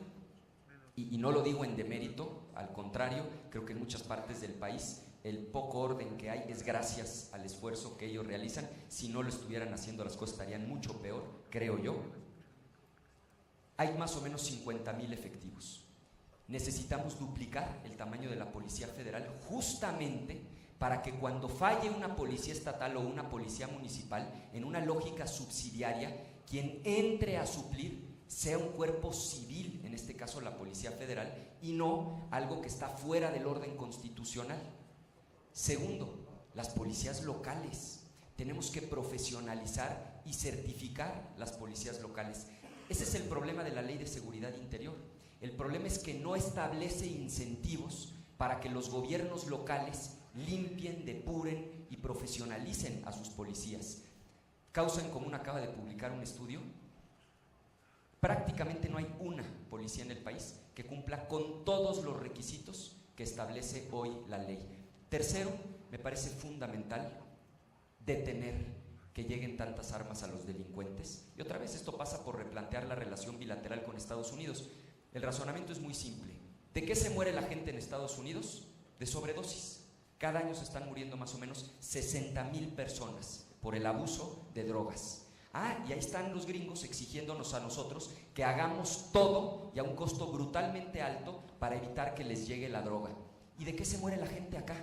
Y no lo digo en demérito, al contrario, creo que en muchas partes del país el poco orden que hay es gracias al esfuerzo que ellos realizan. Si no lo estuvieran haciendo, las cosas estarían mucho peor, creo yo. Hay más o menos 50,000 efectivos. Necesitamos duplicar el tamaño de la Policía Federal justamente para que cuando falle una policía estatal o una policía municipal, en una lógica subsidiaria, quien entre a suplir sea un cuerpo civil, en este caso la Policía Federal, y no algo que está fuera del orden constitucional. Segundo, las policías locales. Tenemos que profesionalizar y certificar las policías locales. Ese es el problema de la Ley de Seguridad Interior. El problema es que no establece incentivos para que los gobiernos locales limpien, depuren y profesionalicen a sus policías. Causa en Común acaba de publicar un estudio. Prácticamente no hay una policía en el país que cumpla con todos los requisitos que establece hoy la ley. Tercero, me parece fundamental detener que lleguen tantas armas a los delincuentes. Y otra vez esto pasa por replantear la relación bilateral con Estados Unidos. El razonamiento es muy simple. ¿De qué se muere la gente en Estados Unidos? De sobredosis. Cada año se están muriendo más o menos 60,000 personas por el abuso de drogas. Y ahí están los gringos exigiéndonos a nosotros que hagamos todo y a un costo brutalmente alto para evitar que les llegue la droga. ¿Y de qué se muere la gente acá?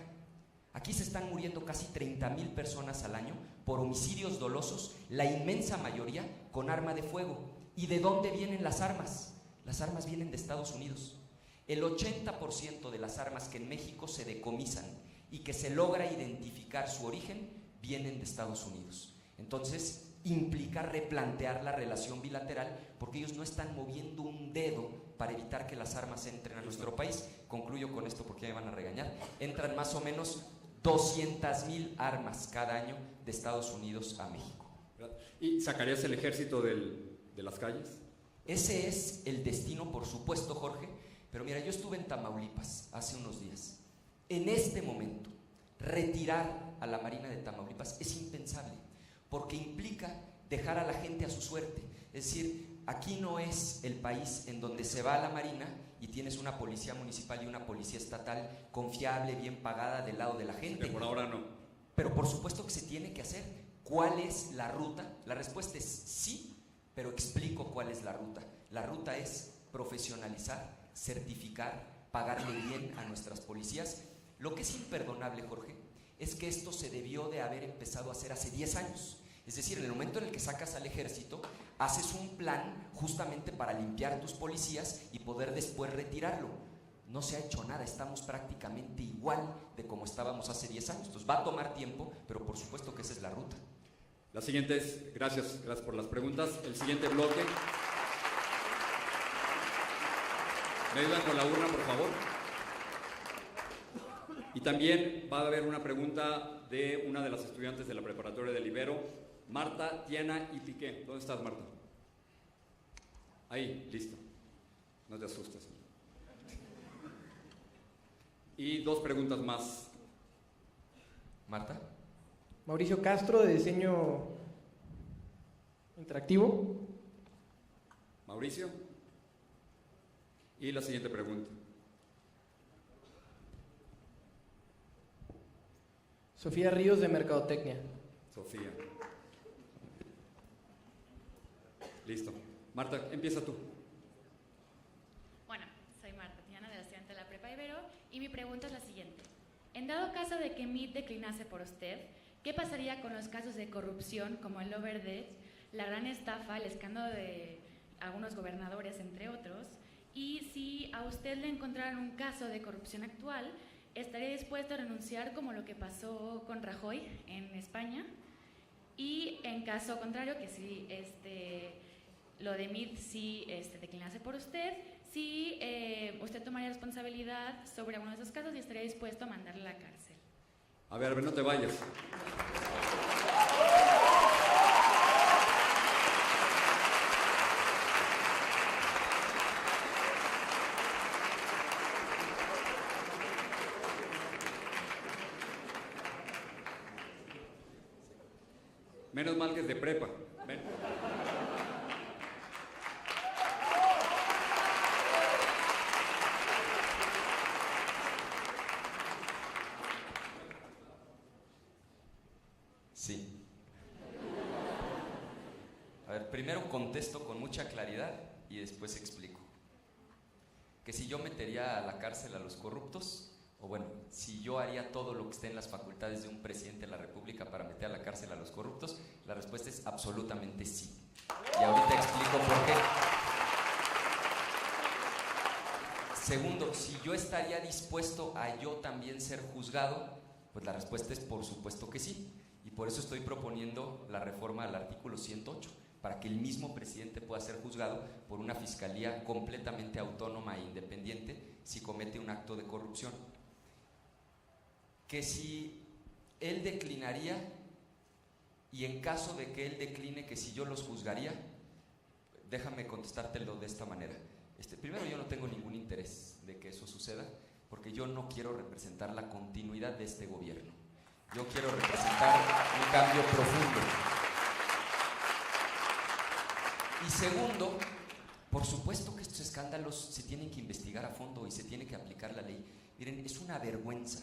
Aquí se están muriendo casi 30,000 personas al año por homicidios dolosos, la inmensa mayoría con arma de fuego. ¿Y de dónde vienen las armas? Las armas vienen de Estados Unidos. El 80% de las armas que en México se decomisan y que se logra identificar su origen vienen de Estados Unidos. Entonces, implica replantear la relación bilateral, porque ellos no están moviendo un dedo para evitar que las armas entren a nuestro país. Concluyo con esto porque ya me van a regañar. Entran más o menos 200,000 armas cada año de Estados Unidos a México. ¿Y sacarías el ejército de las calles? Ese es el destino, por supuesto, Jorge. Pero mira, yo estuve en Tamaulipas hace unos días. En este momento, retirar a la Marina de Tamaulipas es impensable, porque implica dejar a la gente a su suerte. Es decir, aquí no es el país en donde se va a la Marina y tienes una policía municipal y una policía estatal confiable, bien pagada, del lado de la gente. Que por ahora no. Pero por supuesto que se tiene que hacer. ¿Cuál es la ruta? La respuesta es sí, pero explico cuál es la ruta. La ruta es profesionalizar, certificar, pagarle bien a nuestras policías. Lo que es imperdonable, Jorge, es que esto se debió de haber empezado a hacer hace 10 años. Es decir, en el momento en el que sacas al ejército, haces un plan justamente para limpiar tus policías y poder después retirarlo. No se ha hecho nada, estamos prácticamente igual de como estábamos hace 10 años. Entonces va a tomar tiempo, pero por supuesto que esa es la ruta. La siguiente es, gracias por las preguntas. El siguiente bloque. ¿Me ayudan con la urna, por favor? Y también va a haber una pregunta de una de las estudiantes de la preparatoria del Ibero, Marta, Tiana y Piqué. ¿Dónde estás, Marta? Ahí, listo. No te asustes. Y 2 preguntas más. Marta. Mauricio Castro, de Diseño Interactivo. Mauricio. Y la siguiente pregunta. Sofía Ríos, de Mercadotecnia. Sofía. Listo. Marta, empieza tú. Bueno, soy Marta Tiana, de la estudiante de la Prepa Ibero, y mi pregunta es la siguiente. En dado caso de que MIT declinase por usted, ¿qué pasaría con los casos de corrupción como el Overdose, la gran estafa, el escándalo de algunos gobernadores, entre otros? Y si a usted le encontraran un caso de corrupción actual, ¿estaría dispuesto a renunciar como lo que pasó con Rajoy en España? caso contrario, que si lo de MIT sí declinase por usted, si usted tomaría responsabilidad sobre alguno de esos casos y estaría dispuesto a mandarle a la cárcel. A ver, no te vayas. Menos mal que es de prepa. Ven. Sí. A ver, primero contesto con mucha claridad y después explico. Que si yo metería a la cárcel a los corruptos, o bueno, si yo haría todo lo que esté en las facultades de un presidente de la República para meter a la cárcel a los corruptos, la respuesta es absolutamente sí. Y ahorita explico por qué. Segundo, si yo estaría dispuesto a yo también ser juzgado, pues la respuesta es por supuesto que sí. Y por eso estoy proponiendo la reforma al artículo 108, para que el mismo presidente pueda ser juzgado por una fiscalía completamente autónoma e independiente si comete un acto de corrupción. Que si él declinaría, y en caso de que él decline, que si yo los juzgaría, déjame contestártelo de esta manera. Primero, yo no tengo ningún interés de que eso suceda, porque yo no quiero representar la continuidad de este gobierno. Yo quiero representar un cambio profundo. Y segundo, por supuesto que estos escándalos se tienen que investigar a fondo y se tiene que aplicar la ley. Miren, es una vergüenza.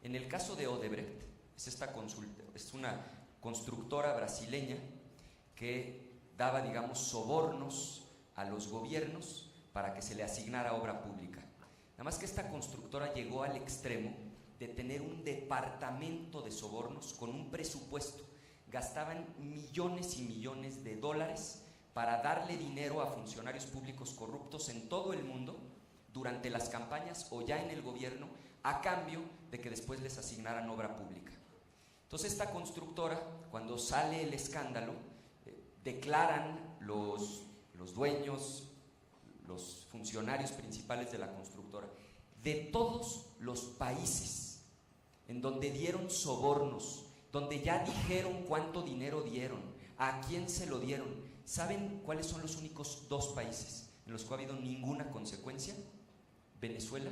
En el caso de Odebrecht, es una constructora brasileña que daba, digamos, sobornos a los gobiernos para que se le asignara obra pública. Nada más que esta constructora llegó al extremo de tener un departamento de sobornos con un presupuesto. Gastaban millones y millones de dólares para darle dinero a funcionarios públicos corruptos en todo el mundo durante las campañas o ya en el gobierno, a cambio de que después les asignaran obra pública. Entonces esta constructora, cuando sale el escándalo, declaran los dueños, los funcionarios principales de la constructora, de todos los países en donde dieron sobornos, donde ya dijeron cuánto dinero dieron, a quién se lo dieron. ¿Saben cuáles son los únicos 2 países en los que ha habido ninguna consecuencia? Venezuela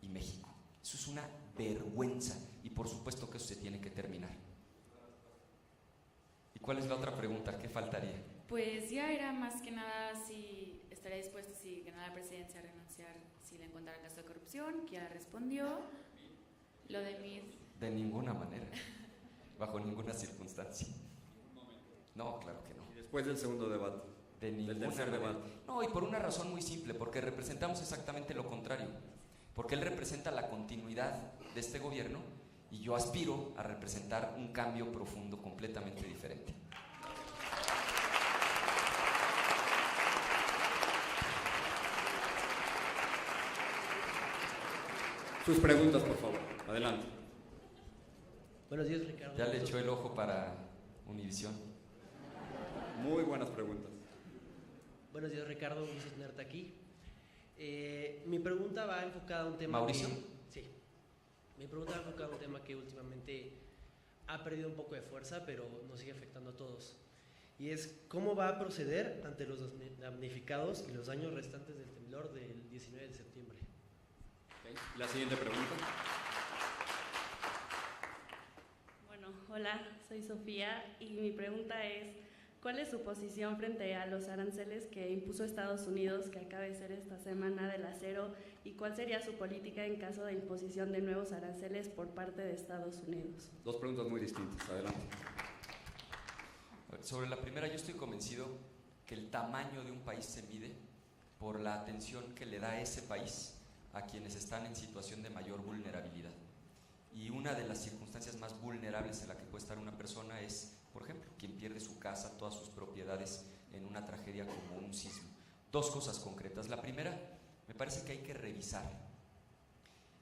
y México. Eso es una vergüenza y por supuesto que eso se tiene que terminar. ¿Y cuál es la otra pregunta? ¿Qué faltaría? Pues ya era más que nada si estaría dispuesto, si ganara la presidencia, a renunciar si le encontrara caso de corrupción, que ya respondió. Lo de MIT. De ninguna manera, bajo ninguna circunstancia. No, claro que no. Y después del segundo debate. De ninguna manera. No, y por una razón muy simple, porque representamos exactamente lo contrario. Porque él representa la continuidad de este gobierno y yo aspiro a representar un cambio profundo completamente diferente. Sus preguntas, por favor. Adelante. Buenos días, Ricardo. Ya le echó el ojo para Univisión. Muy buenas preguntas. Buenos días, Ricardo. Un gusto tenerte aquí. Mi pregunta va enfocada a un tema. ¿Mauricio? Sí. Mi pregunta va enfocada a un tema que últimamente ha perdido un poco de fuerza, pero nos sigue afectando a todos. Y es cómo va a proceder ante los damnificados y los daños restantes del temblor del 19 de septiembre. Okay. La siguiente pregunta. Bueno, hola, soy Sofía y mi pregunta es, ¿cuál es su posición frente a los aranceles que impuso Estados Unidos, que acaba de ser esta semana, del acero, y cuál sería su política en caso de imposición de nuevos aranceles por parte de Estados Unidos? 2 preguntas muy distintas. Adelante. Sobre la primera, yo estoy convencido que el tamaño de un país se mide por la atención que le da ese país a quienes están en situación de mayor vulnerabilidad. Y una de las circunstancias más vulnerables en la que puede estar una persona es, por ejemplo, quien pierde su casa, todas sus propiedades en una tragedia como un sismo. 2 cosas concretas. La primera, me parece que hay que revisar.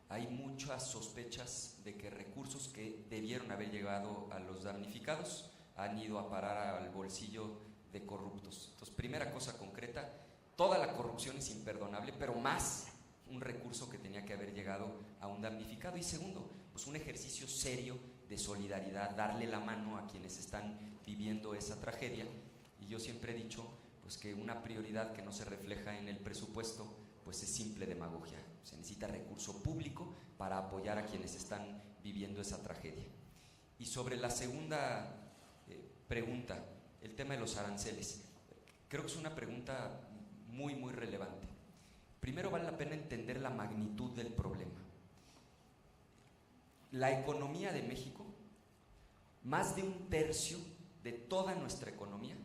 Hay muchas sospechas de que recursos que debieron haber llegado a los damnificados han ido a parar al bolsillo de corruptos. Entonces, primera cosa concreta, toda la corrupción es imperdonable, pero más un recurso que tenía que haber llegado a un damnificado. Y segundo, pues un ejercicio serio de solidaridad, darle la mano a quienes están viviendo esa tragedia. Y yo siempre he dicho pues que una prioridad que no se refleja en el presupuesto pues es simple demagogia. Se necesita recurso público para apoyar a quienes están viviendo esa tragedia. Y sobre la segunda pregunta, el tema de los aranceles, creo que es una pregunta muy relevante. Primero, vale la pena entender la magnitud del problema. La economía de México, más de un tercio de toda nuestra economía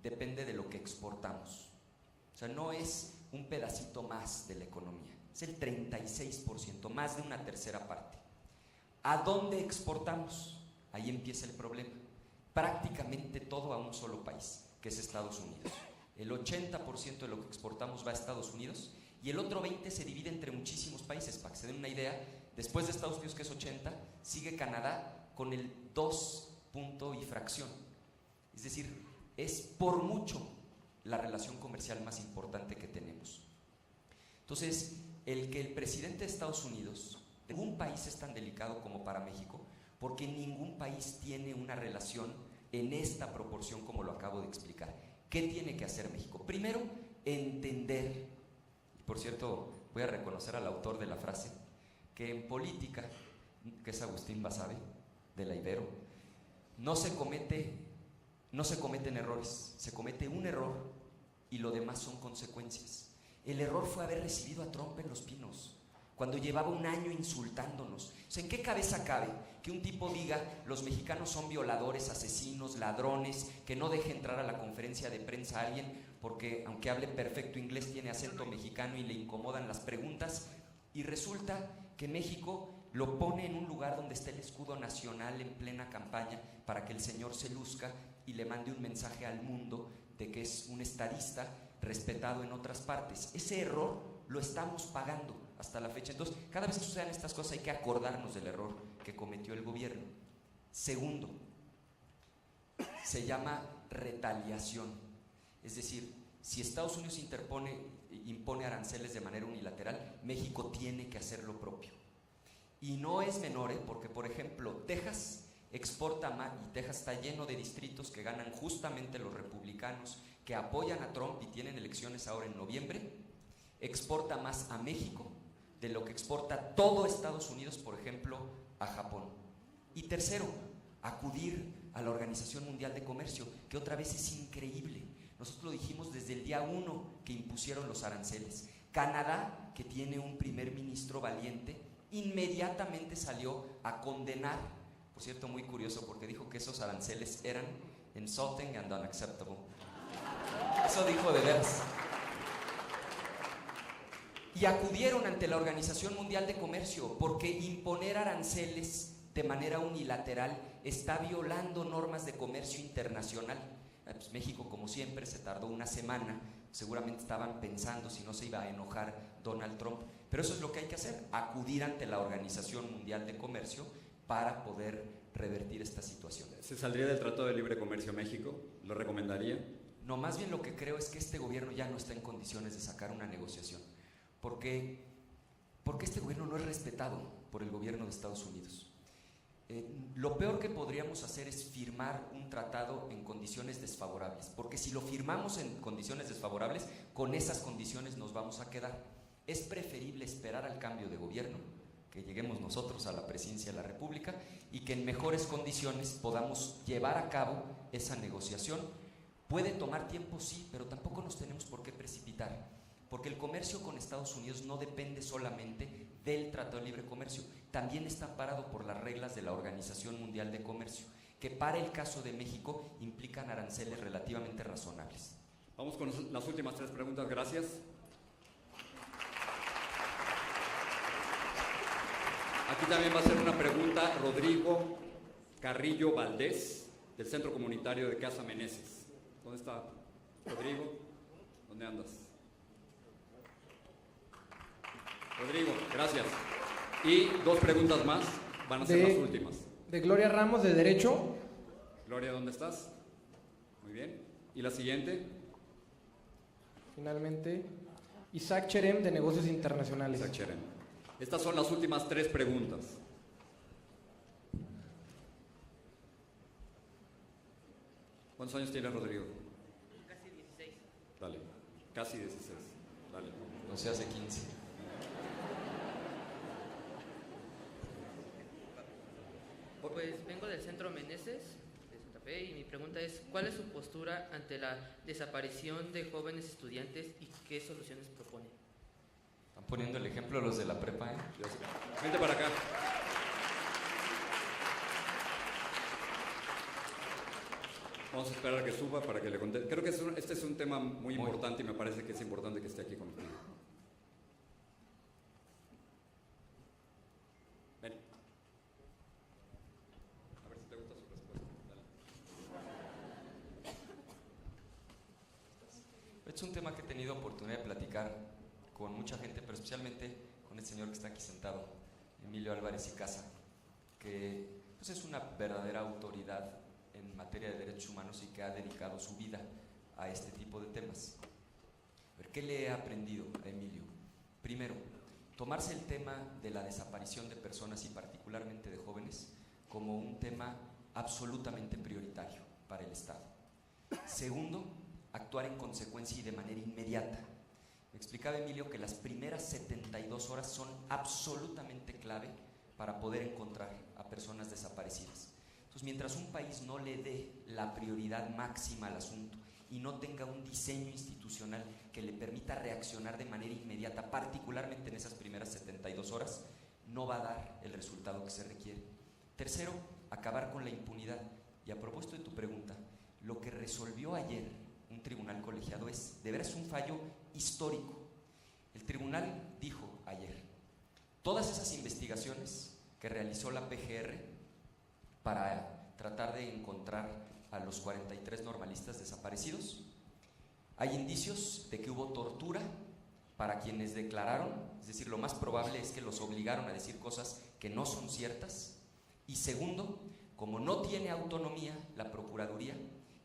depende de lo que exportamos. O sea, no es un pedacito más de la economía, es el 36%, más de una tercera parte. ¿A dónde exportamos? Ahí empieza el problema. Prácticamente todo a un solo país, que es Estados Unidos. El 80% de lo que exportamos va a Estados Unidos y el otro 20% se divide entre muchísimos países. Para que se den una idea, después de Estados Unidos, que es 80%, sigue Canadá con el 2 punto y fracción. Es decir, es por mucho la relación comercial más importante que tenemos. Entonces, el que el presidente de Estados Unidos, ningún país es tan delicado como para México, porque ningún país tiene una relación en esta proporción como lo acabo de explicar. ¿Qué tiene que hacer México? Primero, entender, y por cierto, voy a reconocer al autor de la frase, que en política, que es Agustín Basabe, de la Ibero, no se cometen errores, se comete un error y lo demás son consecuencias. El error fue haber recibido a Trump en Los Pinos, cuando llevaba un año insultándonos. O sea, ¿en qué cabeza cabe que un tipo diga los mexicanos son violadores, asesinos, ladrones, que no deje entrar a la conferencia de prensa a alguien porque aunque hable perfecto inglés tiene acento mexicano y le incomodan las preguntas? Y resulta que México lo pone en un lugar donde está el escudo nacional en plena campaña para que el señor se luzca y le mande un mensaje al mundo de que es un estadista respetado en otras partes. Ese error lo estamos pagando hasta la fecha. Entonces, cada vez que sucedan estas cosas hay que acordarnos del error que cometió el gobierno. Segundo, se llama retaliación. Es decir, si Estados Unidos impone aranceles de manera unilateral, México tiene que hacer lo propio. Y no es menor, porque por ejemplo, Texas exporta más, y Texas está lleno de distritos que ganan justamente los republicanos, que apoyan a Trump y tienen elecciones ahora en noviembre, exporta más a México de lo que exporta todo Estados Unidos, por ejemplo, a Japón. Y tercero, acudir a la Organización Mundial de Comercio, que otra vez es increíble. Nosotros lo dijimos desde el día 1 que impusieron los aranceles. Canadá, que tiene un primer ministro valiente, inmediatamente salió a condenar, por cierto, muy curioso, porque dijo que esos aranceles eran insulting and unacceptable. Eso dijo de veras. Y acudieron ante la Organización Mundial de Comercio, porque imponer aranceles de manera unilateral está violando normas de comercio internacional. Pues México, como siempre, se tardó una semana, seguramente estaban pensando si no se iba a enojar Donald Trump, pero eso es lo que hay que hacer, acudir ante la Organización Mundial de Comercio para poder revertir esta situación. ¿Se saldría del Tratado de Libre Comercio México? ¿Lo recomendaría? No, más bien lo que creo es que este gobierno ya no está en condiciones de sacar una negociación, porque este gobierno no es respetado por el gobierno de Estados Unidos. Lo peor que podríamos hacer es firmar un tratado en condiciones desfavorables, porque si lo firmamos en condiciones desfavorables, con esas condiciones nos vamos a quedar. Es preferible esperar al cambio de gobierno, que lleguemos nosotros a la presidencia de la República y que en mejores condiciones podamos llevar a cabo esa negociación. Puede tomar tiempo, sí, pero tampoco nos tenemos por qué precipitar, porque el comercio con Estados Unidos no depende solamente del Tratado de Libre Comercio, también está amparado por las reglas de la Organización Mundial de Comercio, que para el caso de México implican aranceles relativamente razonables. Vamos con las últimas 3 preguntas, gracias. Aquí también va a hacer una pregunta Rodrigo Carrillo Valdés, del Centro Comunitario de Casa Meneses. ¿Dónde está Rodrigo? ¿Dónde andas? Rodrigo, gracias. Y 2 preguntas más, van a ser las últimas. De Gloria Ramos, de Derecho. Gloria, ¿dónde estás? Muy bien. ¿Y la siguiente? Finalmente, Isaac Cherem, de Negocios Internacionales. Isaac Cherem. Estas son las últimas 3 preguntas. ¿Cuántos años tienes, Rodrigo? Casi 16. Dale. Casi 16. Dale. No se hace 15. Pues vengo del Centro Meneses de Santa Fe y mi pregunta es, ¿cuál es su postura ante la desaparición de jóvenes estudiantes y qué soluciones propone? Están poniendo el ejemplo los de la prepa, ¿eh? Vente para acá. Vamos a esperar a que suba para que le conteste. Creo que este es un tema muy importante y me parece que es importante que esté aquí conmigo. Ven. A ver si te gusta su respuesta. Dale. Es un tema que he tenido oportunidad de platicar con mucha gente, pero especialmente con el señor que está aquí sentado, Emilio Álvarez y Casa, que pues, es una verdadera autoridad en materia de derechos humanos y que ha dedicado su vida a este tipo de temas. A ver, ¿qué le he aprendido a Emilio? Primero, tomarse el tema de la desaparición de personas y particularmente de jóvenes como un tema absolutamente prioritario para el Estado. Segundo, actuar en consecuencia y de manera inmediata. Me explicaba Emilio que las primeras 72 horas son absolutamente clave para poder encontrar a personas desaparecidas. Entonces, mientras un país no le dé la prioridad máxima al asunto y no tenga un diseño institucional que le permita reaccionar de manera inmediata, particularmente en esas primeras 72 horas, no va a dar el resultado que se requiere. Tercero, acabar con la impunidad. Y a propósito de tu pregunta, lo que resolvió ayer un tribunal colegiado es, de veras, un fallo histórico. El tribunal dijo ayer, todas esas investigaciones que realizó la PGR para tratar de encontrar a los 43 normalistas desaparecidos, hay indicios de que hubo tortura para quienes declararon, es decir, lo más probable es que los obligaron a decir cosas que no son ciertas. Y segundo, como no tiene autonomía la Procuraduría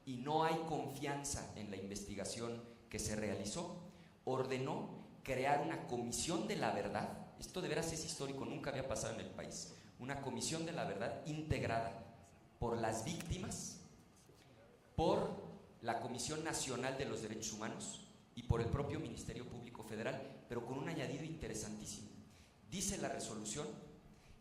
y no hay confianza en la investigación que se realizó, ordenó crear una comisión de la verdad. Esto de veras es histórico, nunca había pasado en el país. Una comisión de la verdad integrada por las víctimas, por la Comisión Nacional de los Derechos Humanos y por el propio Ministerio Público Federal, pero con un añadido interesantísimo. Dice la resolución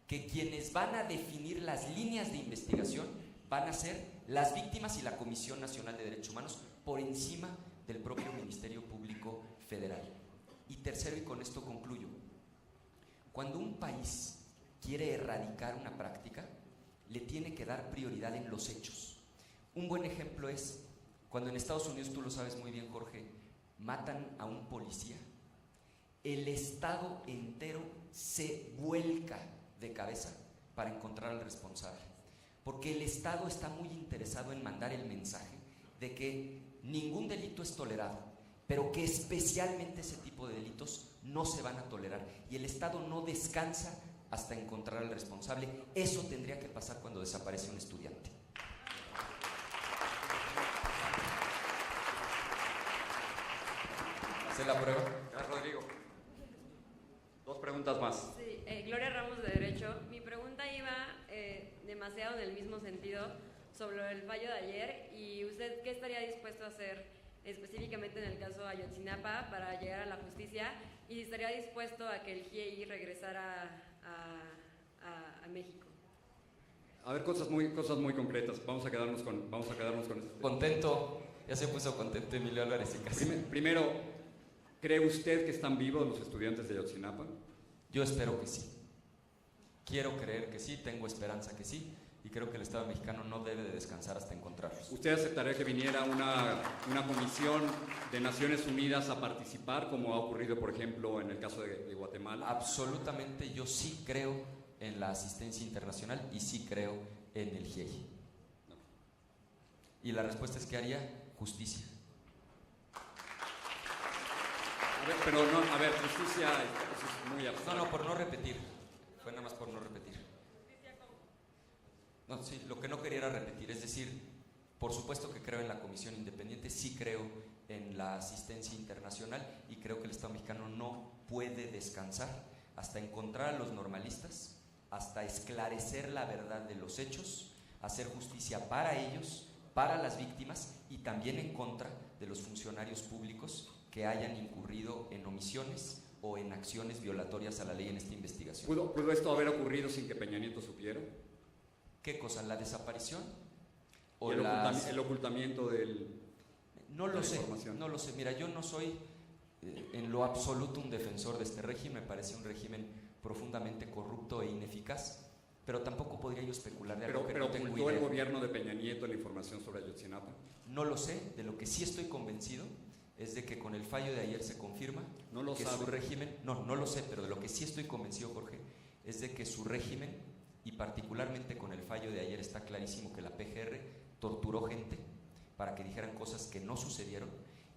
que quienes van a definir las líneas de investigación van a ser las víctimas y la Comisión Nacional de Derechos Humanos por encima del propio Ministerio Público Federal. Y tercero, y con esto concluyo, cuando un país quiere erradicar una práctica, le tiene que dar prioridad en los hechos. Un buen ejemplo es cuando en Estados Unidos, tú lo sabes muy bien, Jorge, matan a un policía, el Estado entero se vuelca de cabeza para encontrar al responsable, porque el Estado está muy interesado en mandar el mensaje de que ningún delito es tolerado, pero que especialmente ese tipo de delitos no se van a tolerar, y el Estado no descansa hasta encontrar al responsable. Eso tendría que pasar cuando desaparece un estudiante. ¿Se la prueba? Rodrigo. 2 preguntas más. Sí, Gloria Ramos de Derecho. Mi pregunta iba demasiado en el mismo sentido sobre el fallo de ayer, y usted, ¿qué estaría dispuesto a hacer específicamente en el caso Ayotzinapa para llegar a la justicia, y si estaría dispuesto a que el GIEI regresara a México? A ver, cosas muy concretas. Vamos a quedarnos con eso. Contento, ya se puso contento Emilio Álvarez y Casa. Primero, ¿cree usted que están vivos los estudiantes de Ayotzinapa? Yo espero que sí. Quiero creer que sí, tengo esperanza que sí, y creo que el Estado mexicano no debe de descansar hasta encontrarlos. ¿Usted aceptaría que viniera una comisión de Naciones Unidas a participar, como ha ocurrido, por ejemplo, en el caso de Guatemala? Absolutamente, yo sí creo en la asistencia internacional y sí creo en el GIEI. No. Y la respuesta es que haría justicia. A ver, pero no, a ver, justicia, eso es muy abstracto. No, por no repetir. Fue nada más por no repetir. No, sí, lo que no quería era repetir, es decir, Por supuesto que creo en la comisión independiente, sí creo en la asistencia internacional y creo que el Estado mexicano no puede descansar hasta encontrar a los normalistas, hasta esclarecer la verdad de los hechos, hacer justicia para ellos, para las víctimas y también en contra de los funcionarios públicos que hayan incurrido en omisiones o en acciones violatorias a la ley en esta investigación. ¿Pudo esto haber ocurrido sin que Peña Nieto supiera? ¿Qué cosa? ¿La desaparición? ¿O el ocultamiento del... No lo sé, no lo sé. Mira, yo no soy en lo absoluto un defensor de este régimen, me parece un régimen profundamente corrupto e ineficaz, pero tampoco podría yo especular de algo que no tengo idea. ¿Ocultó el gobierno de Peña Nieto la información sobre Ayotzinapa? No lo sé, de lo que sí estoy convencido es de que con el fallo de ayer se confirma que su régimen, no lo sé, pero de lo que sí estoy convencido, Jorge, es de que su régimen, y particularmente con el fallo de ayer está clarísimo que la PGR torturó gente para que dijeran cosas que no sucedieron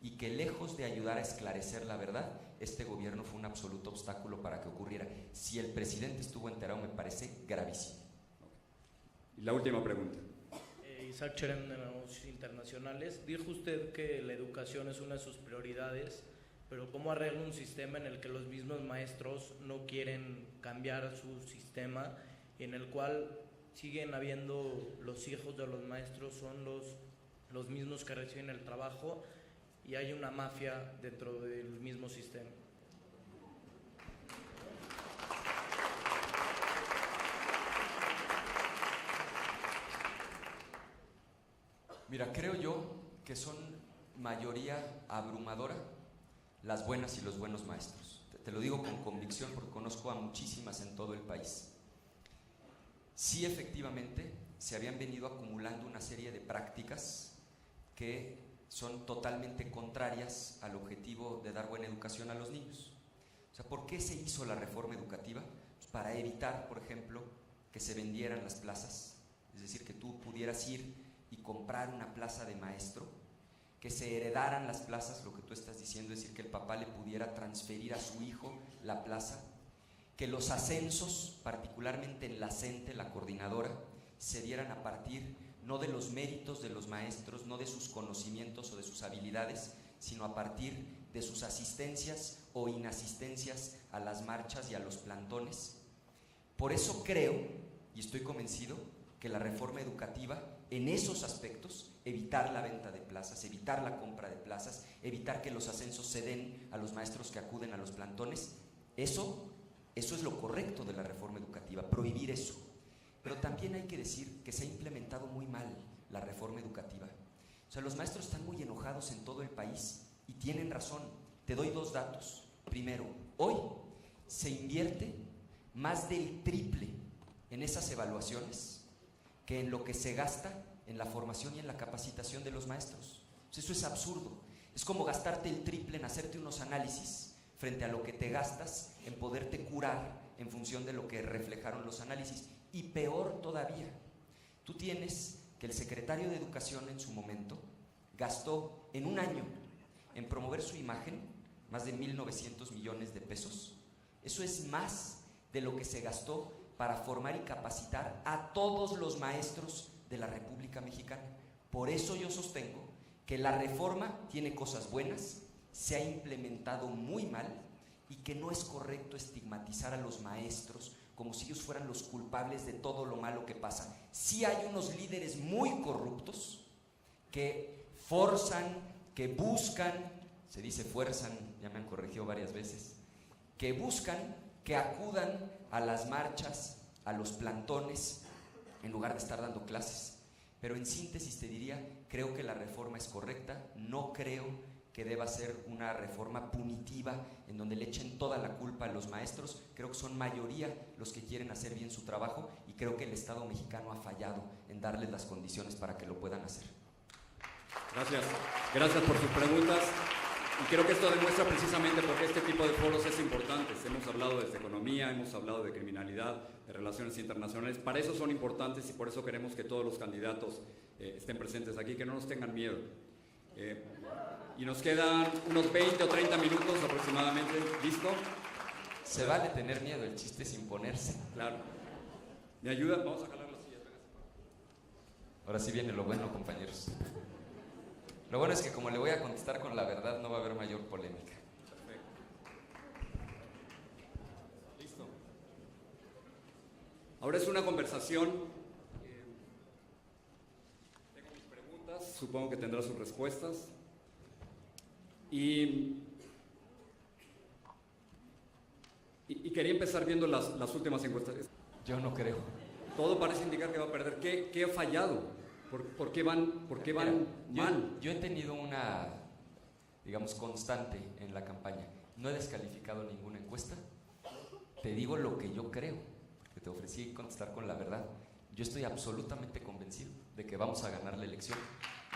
y que lejos de ayudar a esclarecer la verdad, este gobierno fue un absoluto obstáculo para que ocurriera. Si el presidente estuvo enterado me parece gravísimo. Y la última pregunta. Isaac Cherem de Negocios Internacionales. Dijo usted que la educación es una de sus prioridades, pero ¿cómo arregla un sistema en el que los mismos maestros no quieren cambiar su sistema, en el cual siguen habiendo los hijos de los maestros son los mismos que reciben el trabajo y hay una mafia dentro del mismo sistema? Mira, creo yo que son mayoría abrumadora las buenas y los buenos maestros. Te lo digo con convicción porque conozco a muchísimas en todo el país. Sí, efectivamente, se habían venido acumulando una serie de prácticas que son totalmente contrarias al objetivo de dar buena educación a los niños. O sea, ¿por qué se hizo la reforma educativa? Pues para evitar, por ejemplo, que se vendieran las plazas, es decir, que tú pudieras ir y comprar una plaza de maestro, que se heredaran las plazas, lo que tú estás diciendo, es decir, que el papá le pudiera transferir a su hijo la plaza, que los ascensos, particularmente en la CENTE, la coordinadora, se dieran a partir no de los méritos de los maestros, no de sus conocimientos o de sus habilidades, sino a partir de sus asistencias o inasistencias a las marchas y a los plantones. Por eso creo, y estoy convencido, que la reforma educativa, en esos aspectos, evitar la venta de plazas, evitar la compra de plazas, evitar que los ascensos se den a los maestros que acuden a los plantones, eso es lo correcto de la reforma educativa, prohibir eso. Pero también hay que decir que se ha implementado muy mal la reforma educativa. O sea, los maestros están muy enojados en todo el país y tienen razón. Te doy dos datos. Primero, hoy se invierte más del triple en esas evaluaciones que en lo que se gasta en la formación y en la capacitación de los maestros. O sea, eso es absurdo. Es como gastarte el triple en hacerte unos análisis frente a lo que te gastas en poderte curar en función de lo que reflejaron los análisis. Y peor todavía, tú tienes que el secretario de Educación en su momento gastó en un año en promover su imagen más de 1.900 millones de pesos. Eso es más de lo que se gastó para formar y capacitar a todos los maestros de la República Mexicana. Por eso yo sostengo que la reforma tiene cosas buenas, se ha implementado muy mal y que no es correcto estigmatizar a los maestros como si ellos fueran los culpables de todo lo malo que pasa. Sí hay unos líderes muy corruptos que forzan, que buscan, se dice fuerzan, ya me han corregido varias veces, que buscan que acudan a las marchas, a los plantones, en lugar de estar dando clases. Pero en síntesis te diría, creo que la reforma es correcta, no creo que deba ser una reforma punitiva en donde le echen toda la culpa a los maestros. Creo que son mayoría los que quieren hacer bien su trabajo y creo que el Estado mexicano ha fallado en darles las condiciones para que lo puedan hacer. Gracias por sus preguntas. Y creo que esto demuestra precisamente por qué este tipo de foros es importante. Hemos hablado desde economía, hemos hablado de criminalidad, de relaciones internacionales. Para eso son importantes y por eso queremos que todos los candidatos estén presentes aquí, que no nos tengan miedo. Y nos quedan unos 20 o 30 minutos aproximadamente. ¿Listo? Se vale tener miedo, el chiste es imponerse. Claro. ¿Me ayuda? Vamos a jalar las sillas. Ahora sí viene lo bueno, compañeros. Lo bueno es que como le voy a contestar con la verdad, no va a haber mayor polémica. Perfecto. Listo. Ahora es una conversación. Tengo mis preguntas, supongo que tendrá sus respuestas. Y quería empezar viendo las últimas encuestas. Yo no creo. Todo parece indicar que va a perder. ¿Qué ha fallado? ¿Por qué van mal? Yo he tenido una, digamos, constante en la campaña. No he descalificado ninguna encuesta. Te digo lo que yo creo, porque te ofrecí contestar con la verdad. Yo estoy absolutamente convencido de que vamos a ganar la elección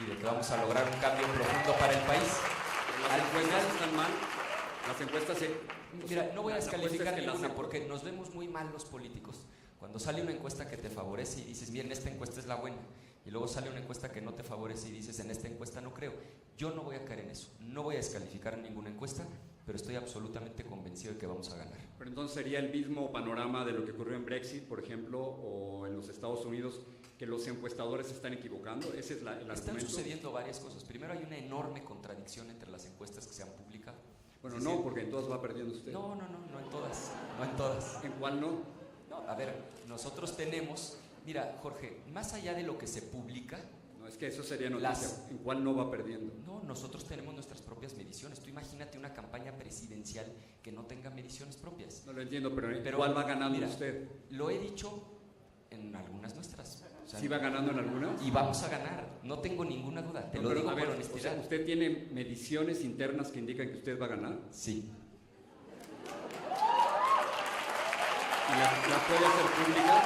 y de que vamos a lograr un cambio profundo para el país. Las encuestas están mal. Las encuestas Mira, no voy a descalificar ninguna porque nos vemos muy mal los políticos. Cuando sale una encuesta que te favorece y dices, bien, esta encuesta es la buena, y luego sale una encuesta que no te favorece y dices, en esta encuesta no creo. Yo no voy a caer en eso, no voy a descalificar ninguna encuesta, pero estoy absolutamente convencido de que vamos a ganar. Pero entonces sería el mismo panorama de lo que ocurrió en Brexit, por ejemplo, o en los Estados Unidos, que los encuestadores se están equivocando. Ese es el argumento. Están sucediendo varias cosas. Primero, hay una enorme contradicción entre las encuestas que se han publicado. Bueno, no, porque en todas va perdiendo usted. No en todas, no en todas. ¿En cuál no? No, a ver, nosotros tenemos, mira, Jorge, más allá de lo que se publica. No, es que eso sería noticia. ¿En cuál no va perdiendo? No, nosotros tenemos nuestras propias mediciones. Tú imagínate una campaña presidencial que no tenga mediciones propias. No lo entiendo, pero ¿en cuál va ganando usted? Lo he dicho en algunas nuestras. O sea, ¿sí va ganando en algunas? Y vamos a ganar, no tengo ninguna duda, te lo digo con honestidad. O sea, ¿usted tiene mediciones internas que indican que usted va a ganar? Sí. ¿Y las puede hacer públicas?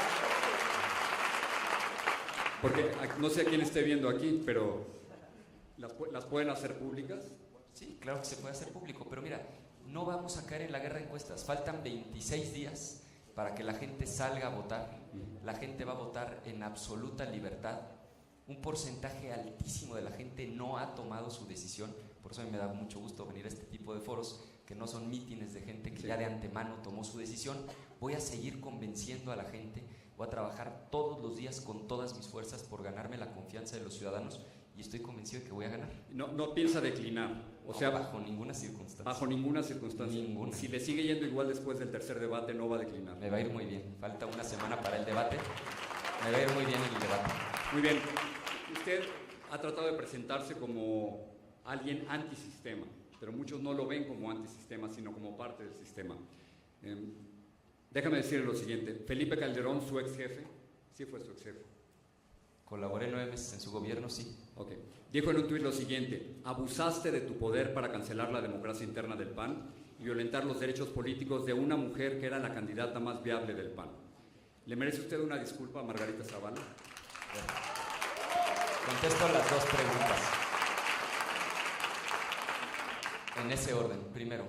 Porque no sé a quién esté viendo aquí, pero ¿las pueden hacer públicas? Sí, claro que se puede hacer público, pero mira, no vamos a caer en la guerra de encuestas. Faltan 26 días para que la gente salga a votar. La gente va a votar en absoluta libertad. Un porcentaje altísimo de la gente no ha tomado su decisión. Por eso a mí me da mucho gusto venir a este tipo de foros, que no son mítines de gente que ya de antemano tomó su decisión. Voy a seguir convenciendo a la gente. Voy a trabajar todos los días con todas mis fuerzas por ganarme la confianza de los ciudadanos y estoy convencido de que voy a ganar. No piensa declinar. O sea, bajo ninguna circunstancia. Bajo ninguna circunstancia. Ninguna. Si le sigue yendo igual después del tercer debate, no va a declinar. Me va a ir muy bien. Falta una semana para el debate. Me va a ir muy bien en el debate. Muy bien. Usted ha tratado de presentarse como alguien antisistema, pero muchos no lo ven como antisistema, sino como parte del sistema. Déjame decirle lo siguiente. Felipe Calderón, su ex jefe, sí fue su ex jefe. Colaboré 9 meses en su gobierno, sí. Ok. Dijo en un tuit lo siguiente: abusaste de tu poder para cancelar la democracia interna del PAN y violentar los derechos políticos de una mujer que era la candidata más viable del PAN. ¿Le merece usted una disculpa a Margarita Zavala? Contesto las dos preguntas. En ese orden. Primero,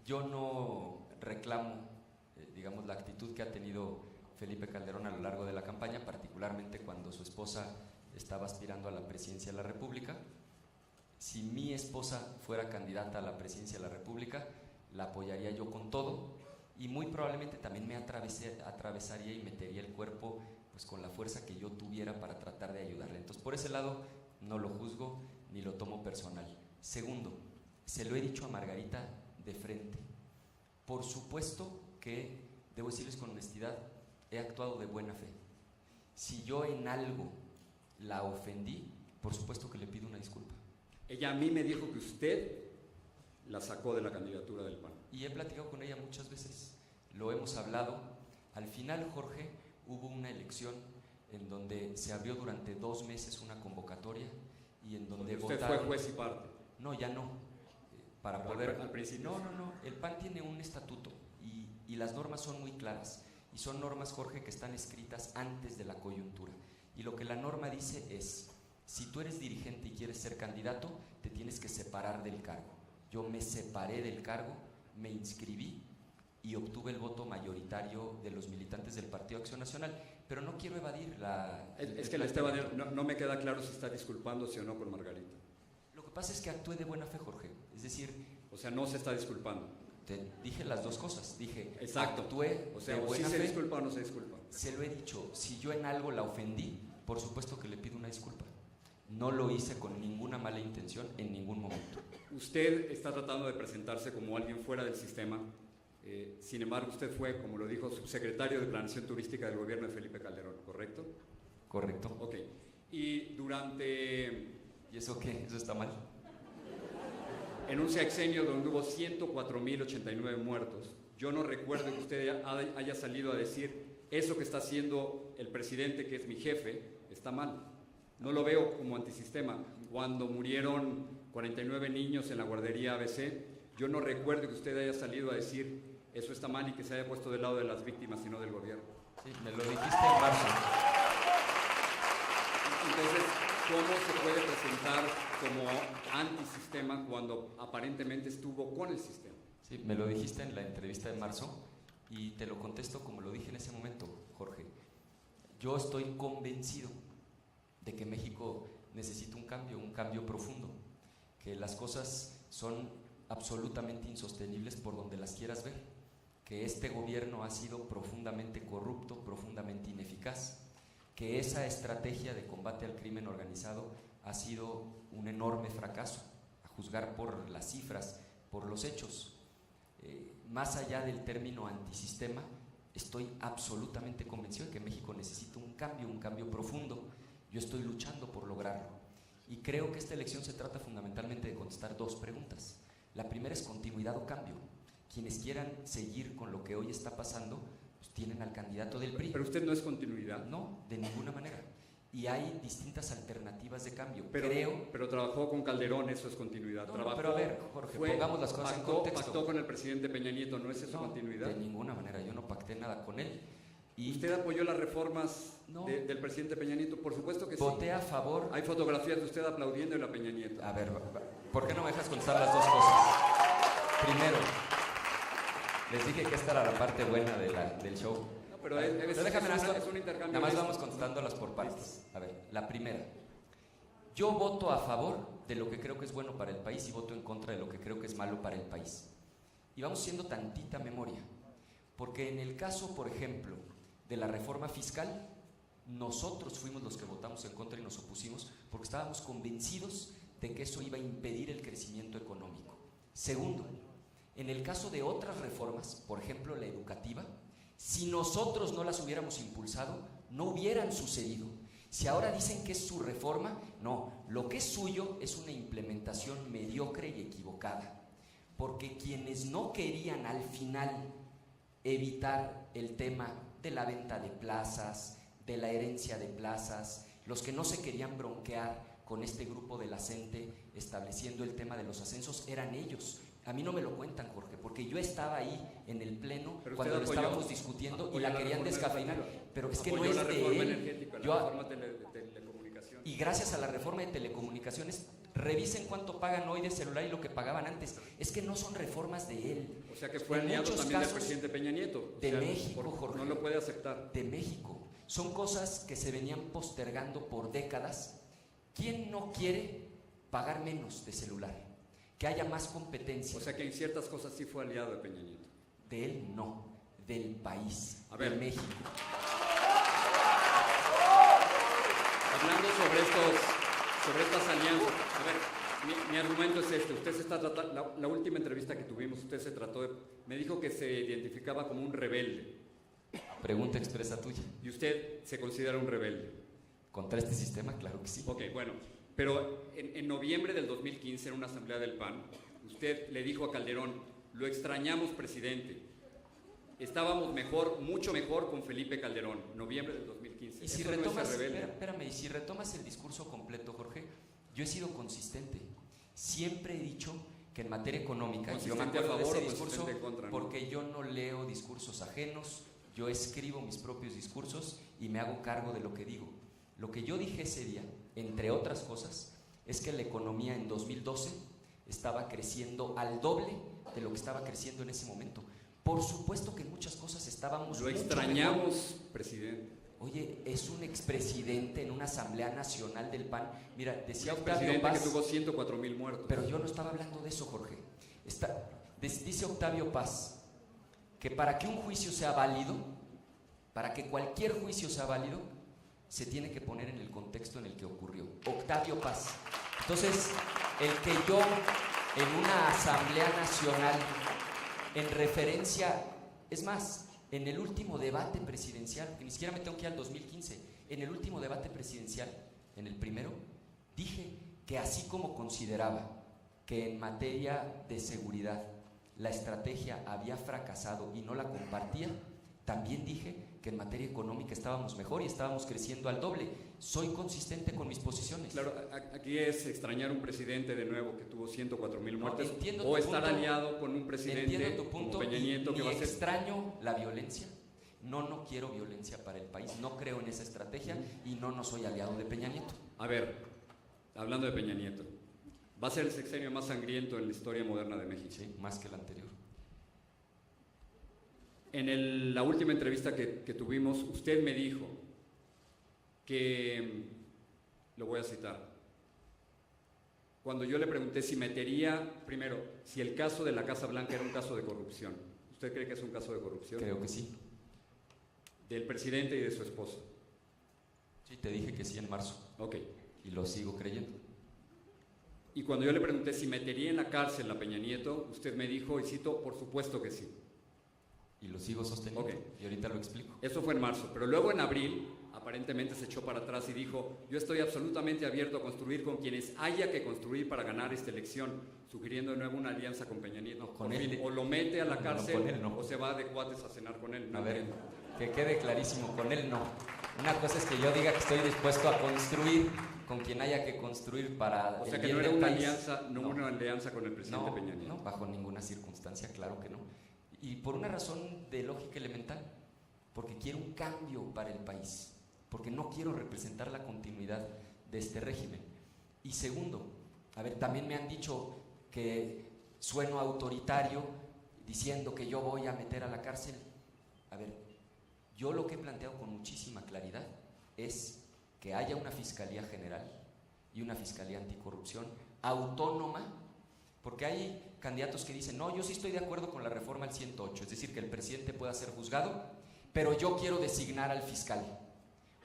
yo no reclamo, digamos, la actitud que ha tenido Felipe Calderón a lo largo de la campaña, particularmente cuando su esposa estaba aspirando a la presidencia de la República. Si mi esposa fuera candidata a la presidencia de la República, la apoyaría yo con todo y muy probablemente también me atravesaría y metería el cuerpo pues con la fuerza que yo tuviera para tratar de ayudarle. Entonces, por ese lado, no lo juzgo ni lo tomo personal. Segundo, se lo he dicho a Margarita de frente. Por supuesto que, debo decirles con honestidad, he actuado de buena fe. Si yo en algo la ofendí, por supuesto que le pido una disculpa. Ella a mí me dijo que usted la sacó de la candidatura del PAN. Y he platicado con ella muchas veces, lo hemos hablado. Al final, Jorge, hubo una elección en donde se abrió durante 2 meses una convocatoria y en donde usted votaron. fue juez y parte. No, ya no. Para poder. Al principio. No. El PAN tiene un estatuto y las normas son muy claras. Y son normas, Jorge, que están escritas antes de la coyuntura. Y lo que la norma dice es: si tú eres dirigente y quieres ser candidato, te tienes que separar del cargo. Yo me separé del cargo, me inscribí y obtuve el voto mayoritario de los militantes del Partido Acción Nacional. Pero no quiero evadir la... Es que no me queda claro si está disculpándose o no con Margarita. Lo que pasa es que actué de buena fe, Jorge. Es decir... O sea, no se está disculpando. Te dije las dos cosas. Dije, exacto, actué o sea, de buena si fe. se disculpa o no se disculpa. Se lo he dicho, si yo en algo la ofendí, por supuesto que le pido una disculpa. No lo hice con ninguna mala intención en ningún momento. Usted está tratando de presentarse como alguien fuera del sistema. Sin embargo, usted fue, como lo dijo, subsecretario de Planeación Turística del gobierno de Felipe Calderón, ¿correcto? Correcto. Ok. Y durante... ¿Y eso qué? ¿Eso está mal? En un sexenio donde hubo 104.089 muertos, yo no recuerdo que usted haya salido a decir eso que está haciendo el presidente, que es mi jefe, está mal. No lo veo como antisistema. Cuando murieron 49 niños en la guardería ABC, yo no recuerdo que usted haya salido a decir eso está mal y que se haya puesto del lado de las víctimas y no del gobierno. Sí, me lo dijiste en marzo. Entonces, ¿cómo se puede presentar como antisistema cuando aparentemente estuvo con el sistema? Sí, me lo dijiste en la entrevista de marzo y te lo contesto como lo dije en ese momento, Jorge. Yo estoy convencido de que México necesita un cambio profundo, que las cosas son absolutamente insostenibles por donde las quieras ver, que este gobierno ha sido profundamente corrupto, profundamente ineficaz, que esa estrategia de combate al crimen organizado ha sido un enorme fracaso, a juzgar por las cifras, por los hechos. Más allá del término antisistema, estoy absolutamente convencido de que México necesita un cambio profundo. Yo estoy luchando por lograrlo. Y creo que esta elección se trata fundamentalmente de contestar dos preguntas. La primera es continuidad o cambio. Quienes quieran seguir con lo que hoy está pasando, pues tienen al candidato del PRI. Pero usted no es continuidad. No, de ninguna manera. Y hay distintas alternativas de cambio. Pero trabajó con Calderón, eso es continuidad. No, pero a ver, Jorge, pongamos las cosas en contexto. Pactó con el presidente Peña Nieto, ¿no es eso continuidad? De ninguna manera, yo no pacté nada con él. Y ¿usted apoyó las reformas del presidente Peña Nieto? Por supuesto que sí. Voté a favor. Hay fotografías de usted aplaudiendo a Peña Nieto. A ver, ¿por qué no me dejas contestar las dos cosas? Primero, les dije que esta era la parte buena del show. No, pero déjame es un intercambio. Nada más vamos contestándolas por partes. A ver, la primera. Yo voto a favor de lo que creo que es bueno para el país y voto en contra de lo que creo que es malo para el país. Y vamos haciendo tantita memoria. Porque en el caso, por ejemplo, de la reforma fiscal, nosotros fuimos los que votamos en contra y nos opusimos porque estábamos convencidos de que eso iba a impedir el crecimiento económico. Segundo, en el caso de otras reformas, por ejemplo la educativa, si nosotros no las hubiéramos impulsado, no hubieran sucedido. Si ahora dicen que es su reforma, no, lo que es suyo es una implementación mediocre y equivocada, porque quienes no querían al final evitar el tema de la venta de plazas, de la herencia de plazas, los que no se querían bronquear con este grupo de la CENTE estableciendo el tema de los ascensos eran ellos. A mí no me lo cuentan, Jorge, porque yo estaba ahí en el pleno cuando lo estábamos discutiendo y la querían descafeinar, pero es que no es la de reforma él. energética, la reforma de telecomunicaciones. Y gracias a la reforma de telecomunicaciones, revisen cuánto pagan hoy de celular y lo que pagaban antes. Es que no son reformas de él. O sea que fue aliado también del presidente Peña Nieto. De México, Jorge. No lo puede aceptar. De México. Son cosas que se venían postergando por décadas. ¿Quién no quiere pagar menos de celular? Que haya más competencia. O sea que en ciertas cosas sí fue aliado de Peña Nieto. De él no, del país, de México. Hablando sobre estas alianzas, a ver, mi argumento es este. Usted se está tratando, la última entrevista que tuvimos, usted se trató de, me dijo que se identificaba como un rebelde. Pregunta expresa tuya. ¿Y usted se considera un rebelde? ¿Contra este sistema? Claro que sí. Ok, bueno. Pero en noviembre del 2015, en una asamblea del PAN, usted le dijo a Calderón, lo extrañamos, presidente. Estábamos mejor, mucho mejor con Felipe Calderón, noviembre del 2015. Y si retomas, espérame, y si retomas el discurso completo, Jorge, yo he sido consistente. Siempre he dicho que en materia económica, yo me acuerdo de ese discurso porque yo no leo discursos ajenos, yo escribo mis propios discursos y me hago cargo de lo que digo. Lo que yo dije ese día, entre otras cosas, es que la economía en 2012 estaba creciendo al doble de lo que estaba creciendo en ese momento. Por supuesto que en muchas cosas estábamos lo extrañamos, presidente. Oye, es un expresidente en una asamblea nacional del PAN. Mira, decía Octavio presidente Paz, que tuvo 104,000 muertos. Pero yo no estaba hablando de eso, Jorge. Dice Octavio Paz que para que un juicio sea válido, para que cualquier juicio sea válido, se tiene que poner en el contexto en el que ocurrió. Octavio Paz. Entonces, el que yo en una Asamblea Nacional, en referencia, es más, en el último debate presidencial, que ni siquiera me tengo que ir al 2015, en el último debate presidencial, en el primero, dije que así como consideraba que en materia de seguridad la estrategia había fracasado y no la compartía, también dije que en materia económica estábamos mejor y estábamos creciendo al doble. Soy consistente con mis posiciones. Claro, aquí es extrañar un presidente de nuevo que tuvo 104,000 muertes, entiendo o tu estar punto, aliado con un presidente tu punto, como Peña Nieto que va a ser... extraño la violencia. No quiero violencia para el país, no creo en esa estrategia y no soy aliado de Peña Nieto. A ver, hablando de Peña Nieto, va a ser el sexenio más sangriento en la historia moderna de México. Sí, más que el anterior. En la última entrevista que tuvimos, usted me dijo que, lo voy a citar, cuando yo le pregunté si metería, primero, si el caso de la Casa Blanca era un caso de corrupción. ¿Usted cree que es un caso de corrupción? Creo que sí. Del presidente y de su esposa. Sí, te dije que sí en marzo. Ok. Y lo sigo creyendo. Y cuando yo le pregunté si metería en la cárcel a Peña Nieto, usted me dijo, y cito, por supuesto que sí. Y lo sigo sosteniendo. Okay. Y ahorita lo explico. Eso fue en marzo, pero luego en abril aparentemente se echó para atrás y dijo, yo estoy absolutamente abierto a construir con quienes haya que construir para ganar esta elección, sugiriendo de nuevo una alianza con Peña Nieto. No, con él. O lo mete a la cárcel con él no. o se va de cuates a cenar con él. A ver, que quede clarísimo, con él no. Una cosa es que yo diga que estoy dispuesto a construir con quien haya que construir para... O sea que no era una alianza, una alianza con el presidente Peña Nieto. No, bajo ninguna circunstancia, claro que no. Y por una razón de lógica elemental, porque quiero un cambio para el país, porque no quiero representar la continuidad de este régimen. Y segundo, a ver, también me han dicho que sueno autoritario diciendo que yo voy a meter a la cárcel. A ver, yo lo que he planteado con muchísima claridad es que haya una Fiscalía General y una Fiscalía Anticorrupción autónoma, porque hay candidatos que dicen, no, yo sí estoy de acuerdo con la reforma al 108, es decir, que el presidente pueda ser juzgado, pero yo quiero designar al fiscal,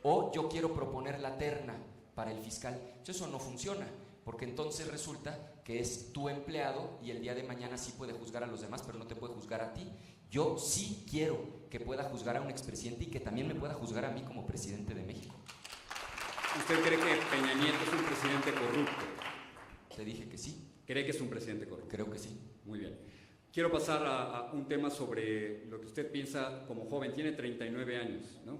o yo quiero proponer la terna para el fiscal. Eso no funciona, porque entonces resulta que es tu empleado y el día de mañana sí puede juzgar a los demás, pero no te puede juzgar a ti. Yo sí quiero que pueda juzgar a un expresidente y que también me pueda juzgar a mí como presidente de México. ¿Usted cree que Peña Nieto es un presidente corrupto? Te dije que sí. ¿Cree que es un presidente corrupto? Creo que sí. Muy bien. Quiero pasar a un tema sobre lo que usted piensa como joven. Tiene 39 años, ¿no?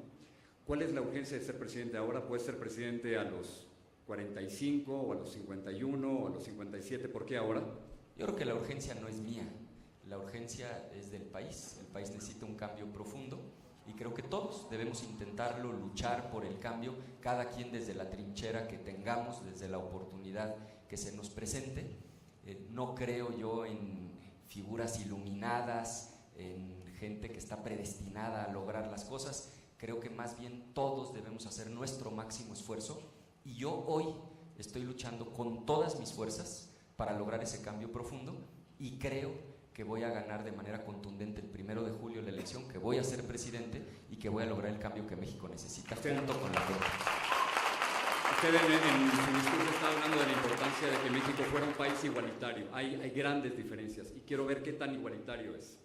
¿Cuál es la urgencia de ser presidente ahora? ¿Puede ser presidente a los 45 o a los 51 o a los 57? ¿Por qué ahora? Yo creo que la urgencia no es mía. La urgencia es del país. El país necesita un cambio profundo y creo que todos debemos intentarlo, luchar por el cambio, cada quien desde la trinchera que tengamos, desde la oportunidad que se nos presente. No creo yo en figuras iluminadas, en gente que está predestinada a lograr las cosas. Creo que más bien todos debemos hacer nuestro máximo esfuerzo y yo hoy estoy luchando con todas mis fuerzas para lograr ese cambio profundo y creo que voy a ganar de manera contundente el 1 de julio la elección, que voy a ser presidente y que voy a lograr el cambio que México necesita junto con la gente. Usted en su discurso está hablando de la importancia de que México fuera un país igualitario. Hay grandes diferencias y quiero ver qué tan igualitario es.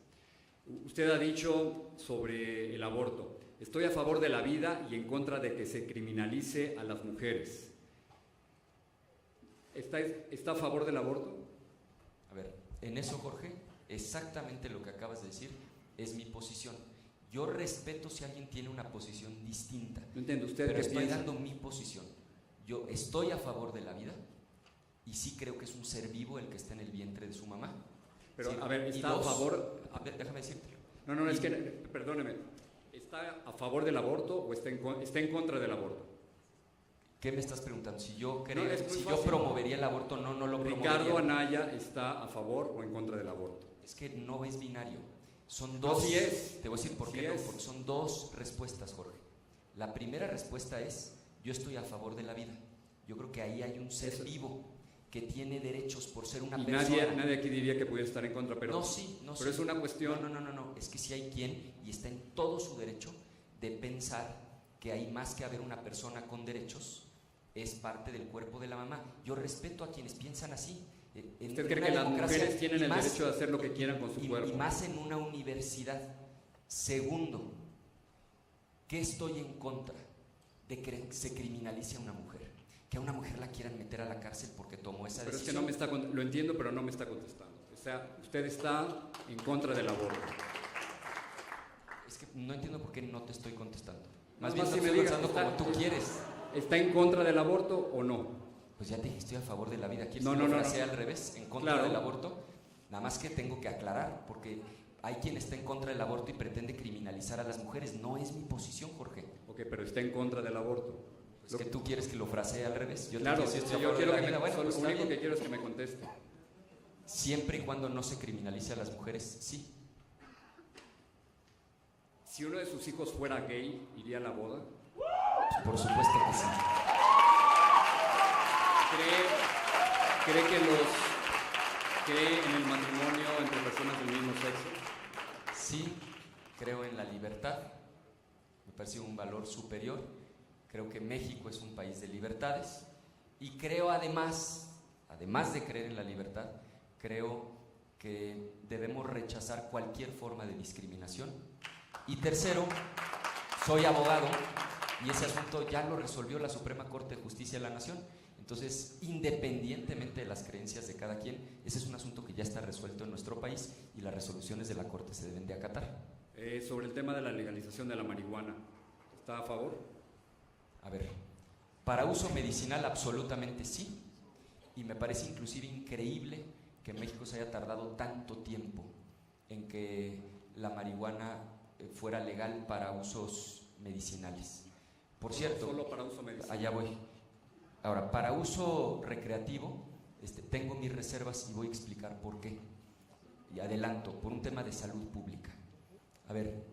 Usted ha dicho sobre el aborto, estoy a favor de la vida y en contra de que se criminalice a las mujeres. ¿Está a favor del aborto? A ver, en eso, Jorge, exactamente lo que acabas de decir es mi posición. Yo respeto si alguien tiene una posición distinta. No entiendo, ¿usted pero qué estoy piensa? dando mi posición. Yo estoy a favor de la vida y sí creo que es un ser vivo el que está en el vientre de su mamá. Pero, Sí, a ver, y ¿está a favor? A ver, déjame decírtelo. No, es que, perdóneme, ¿está a favor del aborto o está en contra del aborto? ¿Qué me estás preguntando? Si yo creo, No, es muy si fácil. yo promovería el aborto, no lo promovería. Ricardo Anaya está a favor o en contra del aborto. Es que no es binario. Son No, dos. sí es. Te voy a decir por Sí qué no, es. porque son dos respuestas, Jorge. La primera respuesta es: yo estoy a favor de la vida. Yo creo que ahí hay un ser vivo que tiene derechos por ser una Y persona. nadie aquí diría que pudiera estar en contra, pero, no, sí, no, pero sí. es una cuestión. No. Es que sí hay quien, y está en todo su derecho, de pensar que hay más que haber una persona con derechos, es parte del cuerpo de la mamá. Yo respeto a quienes piensan así. ¿Usted cree que las mujeres tienen el derecho de hacer lo que quieran con su cuerpo? Y más en una universidad. Segundo, ¿qué estoy en contra? De que se criminalice a una mujer. Que a una mujer la quieran meter a la cárcel porque tomó esa decisión. Pero es que no me está, lo entiendo, pero no me está contestando. O sea, usted está en contra del aborto. Es que no entiendo por qué no te estoy contestando. Más bien bien estoy contestando como tú quieres. ¿Está en contra del aborto o no? Pues ya te dije, estoy a favor de la vida. ¿Quieres No, que no, lo no, frasee no. al revés? ¿En contra del aborto? Nada más que tengo que aclarar, porque hay quien está en contra del aborto y pretende criminalizar a las mujeres. No es mi posición, Jorge. Ok, pero está en contra del aborto. Es que tú quieres que lo frasee al revés. Yo Claro, te quiero decir, yo quiero que vida. Bueno, pues lo está único bien. que quiero es que me conteste. Siempre y cuando no se criminalice a las mujeres, sí. Si uno de sus hijos fuera gay, ¿iría a la boda? Por supuesto que sí. ¿Cree en el matrimonio entre personas del mismo sexo? Sí, creo en la libertad. Me parece un valor superior. Creo que México es un país de libertades. Y creo además de creer en la libertad, creo que debemos rechazar cualquier forma de discriminación. Y tercero, soy abogado y ese asunto ya lo resolvió la Suprema Corte de Justicia de la Nación. Entonces, independientemente de las creencias de cada quien, ese es un asunto que ya está resuelto en nuestro país y las resoluciones de la Corte se deben de acatar. Sobre el tema de la legalización de la marihuana, ¿está a favor? A ver, para uso medicinal absolutamente sí, y me parece inclusive increíble que México se haya tardado tanto tiempo en que la marihuana fuera legal para usos medicinales. Por cierto, solo para uso medicinal. Allá voy. Ahora, para uso recreativo, tengo mis reservas y voy a explicar por qué. Y adelanto, por un tema de salud pública. A ver,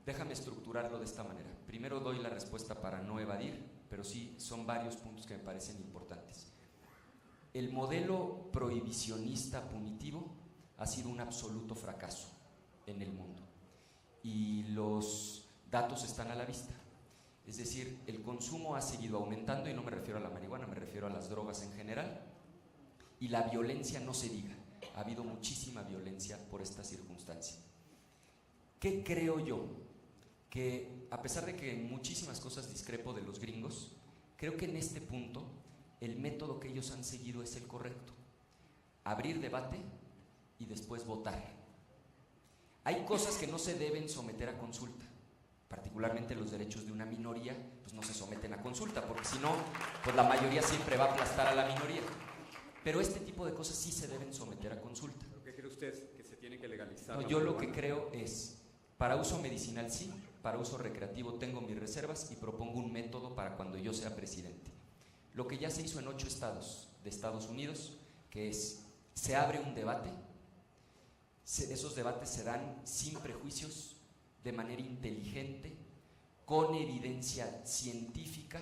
déjame estructurarlo de esta manera. Primero doy la respuesta para no evadir, pero sí son varios puntos que me parecen importantes. El modelo prohibicionista punitivo ha sido un absoluto fracaso en el mundo y los datos están a la vista. Es decir, el consumo ha seguido aumentando y no me refiero a la marihuana, me refiero a las drogas en general, y la violencia no se diga. Ha habido muchísima violencia por esta circunstancia. ¿Qué creo yo? Que a pesar de que en muchísimas cosas discrepo de los gringos, creo que en este punto el método que ellos han seguido es el correcto. Abrir debate y después votar. Hay cosas que no se deben someter a consulta, particularmente los derechos de una minoría, pues no se someten a consulta, porque si no, pues la mayoría siempre va a aplastar a la minoría. Pero este tipo de cosas sí se deben someter a consulta. ¿Qué cree usted? ¿Que se tiene que legalizar? No, yo lo que creo es, para uso medicinal sí, para uso recreativo tengo mis reservas y propongo un método para cuando yo sea presidente. Lo que ya se hizo en 8 estados de Estados Unidos, que es, se abre un debate, esos debates se dan sin prejuicios, de manera inteligente, con evidencia científica.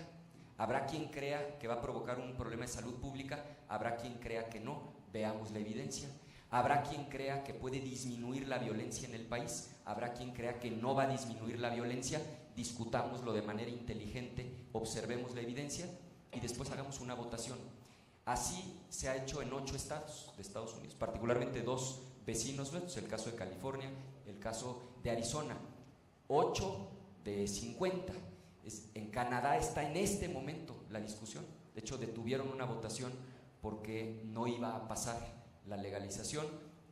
Habrá quien crea que va a provocar un problema de salud pública, habrá quien crea que no, veamos la evidencia. Habrá quien crea que puede disminuir la violencia en el país, habrá quien crea que no va a disminuir la violencia, discutámoslo de manera inteligente, observemos la evidencia y después hagamos una votación. Así se ha hecho en 8 estados de Estados Unidos, particularmente 2 vecinos nuestros, el caso de California, el caso de Arizona. 8 de 50. En Canadá está en este momento la discusión. De hecho, detuvieron una votación porque no iba a pasar la legalización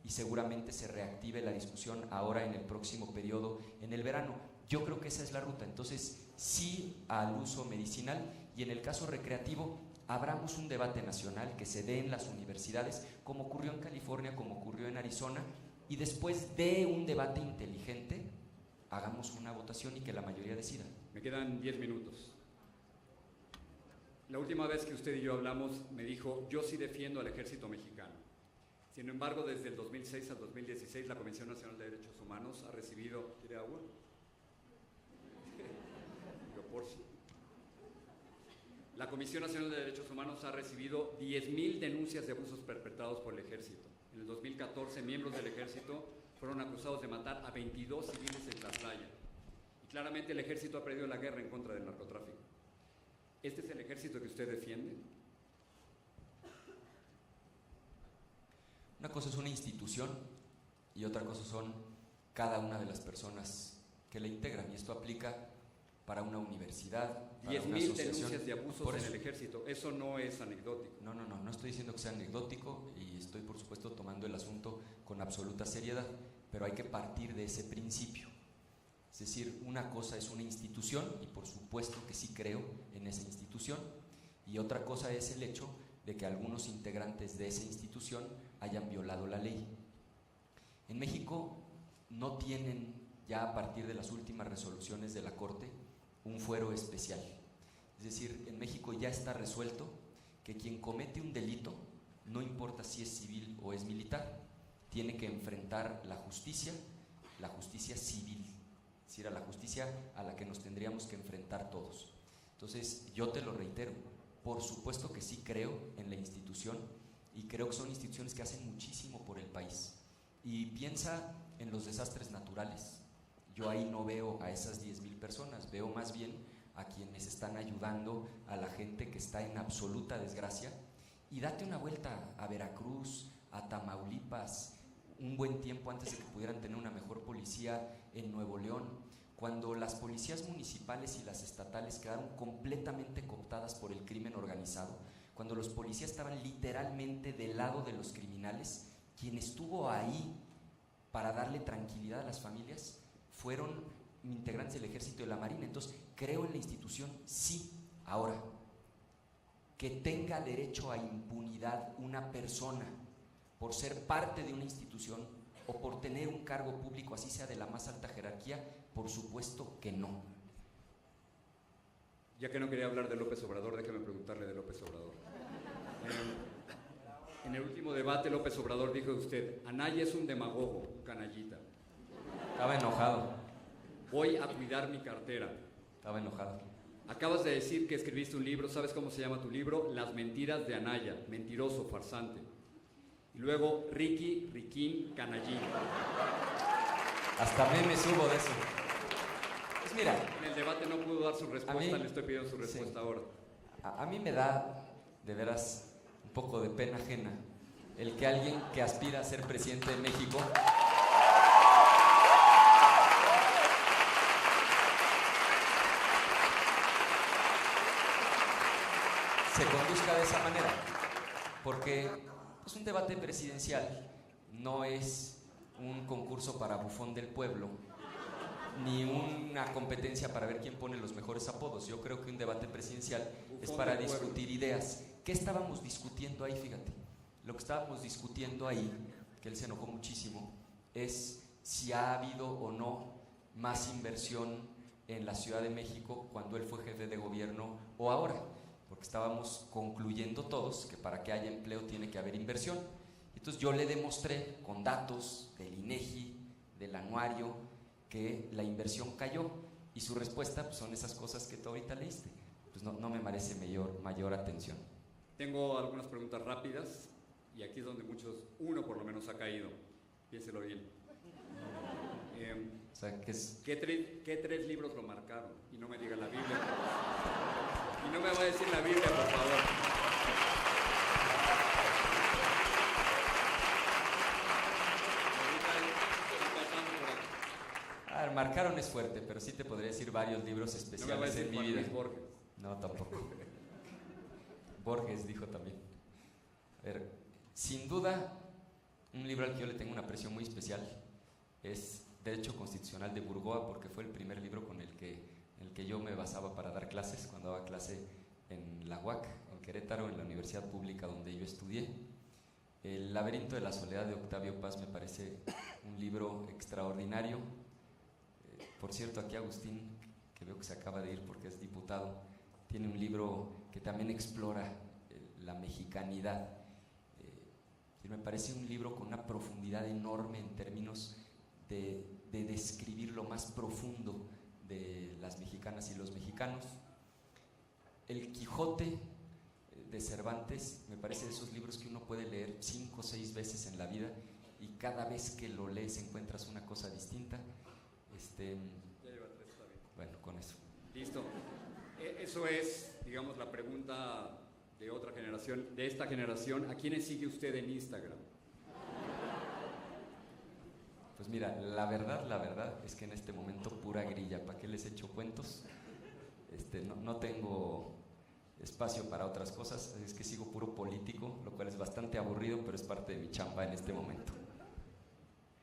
y seguramente se reactive la discusión ahora en el próximo periodo, en el verano. Yo creo que esa es la ruta. Entonces, sí al uso medicinal y en el caso recreativo, abramos un debate nacional que se dé en las universidades, como ocurrió en California, como ocurrió en Arizona, y después de un debate inteligente, hagamos una votación y que la mayoría decida. Me quedan 10 minutos. La última vez que usted y yo hablamos, me dijo, yo sí defiendo al ejército mexicano. Sin embargo, desde el 2006 al 2016, la Comisión Nacional de Derechos Humanos ha recibido... ¿Quiere agua? La Comisión Nacional de Derechos Humanos ha recibido 10,000 denuncias de abusos perpetrados por el ejército. En el 2014, miembros del ejército fueron acusados de matar a 22 civiles en Tlatlaya. Y claramente el ejército ha perdido la guerra en contra del narcotráfico. ¿Este es el ejército que usted defiende? Una cosa es una institución y otra cosa son cada una de las personas que la integran, y esto aplica para una universidad, para una 10.000 asociación. denuncias de abusos en el ejército, eso no es anecdótico. No estoy diciendo que sea anecdótico, y estoy por supuesto tomando el asunto con absoluta seriedad, pero hay que partir de ese principio. Es decir, una cosa es una institución, y por supuesto que sí creo en esa institución, y otra cosa es el hecho de que algunos integrantes de esa institución hayan violado la ley. En México no tienen, ya a partir de las últimas resoluciones de la Corte, un fuero especial. Es decir, en México ya está resuelto que quien comete un delito, no importa si es civil o es militar, tiene que enfrentar la justicia civil, es decir, a la justicia a la que nos tendríamos que enfrentar todos. Entonces, yo te lo reitero, por supuesto que sí creo en la institución, y creo que son instituciones que hacen muchísimo por el país. Y piensa en los desastres naturales. Yo ahí no veo a esas 10.000 personas, veo más bien a quienes están ayudando a la gente que está en absoluta desgracia. Y date una vuelta a Veracruz, a Tamaulipas, un buen tiempo antes de que pudieran tener una mejor policía en Nuevo León, cuando las policías municipales y las estatales quedaron completamente cooptadas por el crimen organizado, cuando los policías estaban literalmente del lado de los criminales, quien estuvo ahí para darle tranquilidad a las familias fueron integrantes del Ejército y de la Marina. Entonces, creo en la institución, sí. Ahora, que tenga derecho a impunidad una persona por ser parte de una institución o por tener un cargo público, así sea de la más alta jerarquía, por supuesto que no. Ya que no quería hablar de López Obrador, déjeme preguntarle de López Obrador. En el último debate, López Obrador dijo de usted: Anaya es un demagogo, un canallita. Estaba enojado. Voy a cuidar mi cartera. Estaba enojado. Acabas de decir que escribiste un libro, ¿sabes cómo se llama tu libro? Las mentiras de Anaya, mentiroso, farsante. Y luego, Riquín, canallín. Hasta memes hubo de eso. Pues mira, en el debate no pudo dar su respuesta, le estoy pidiendo su respuesta ahora. A mí me da, de veras, un poco de pena ajena el que alguien que aspira a ser presidente de México se conduzca de esa manera, porque pues, un debate presidencial no es un concurso para bufón del pueblo, ni una competencia para ver quién pone los mejores apodos. Yo creo que un debate presidencial es para discutir ideas. ¿Qué estábamos discutiendo ahí? Fíjate, lo que estábamos discutiendo ahí, que él se enojó muchísimo, es si ha habido o no más inversión en la Ciudad de México cuando él fue jefe de gobierno o ahora, porque estábamos concluyendo todos que para que haya empleo tiene que haber inversión. Entonces yo le demostré con datos del INEGI, del anuario, que la inversión cayó, y su respuesta pues, son esas cosas que tú ahorita leíste. Pues no me merece mayor atención. Tengo algunas preguntas rápidas, y aquí es donde uno por lo menos ha caído. Piénselo bien. O sea, ¿Qué tres libros lo marcaron? Y no me diga la Biblia. Y no me va a decir la Biblia, por favor. A ver, marcaron es fuerte, pero sí te podría decir varios libros especiales en mi vida. Borges. No, tampoco. Borges dijo también. A ver, sin duda, un libro al que yo le tengo una aprecio muy especial es Derecho Constitucional de Burgoa, porque fue el primer libro en el que yo me basaba para dar clases, cuando daba clase en la UAC, en Querétaro, en la universidad pública donde yo estudié. El Laberinto de la Soledad de Octavio Paz me parece un libro extraordinario. Por cierto, aquí Agustín, que veo que se acaba de ir porque es diputado, tiene un libro que también explora la mexicanidad. Y me parece un libro con una profundidad enorme en términos de describir lo más profundo de las mexicanas y los mexicanos. El Quijote de Cervantes me parece de esos libros que uno puede leer 5 o 6 veces en la vida, y cada vez que lo lees encuentras una cosa distinta. Bueno, con eso. Listo. Eso es, digamos, la pregunta de otra generación, de esta generación. ¿A quiénes sigue usted en Instagram? Pues mira, la verdad es que en este momento pura grilla. ¿Para qué les echo cuentos? No tengo espacio para otras cosas, es que sigo puro político, lo cual es bastante aburrido, pero es parte de mi chamba en este momento.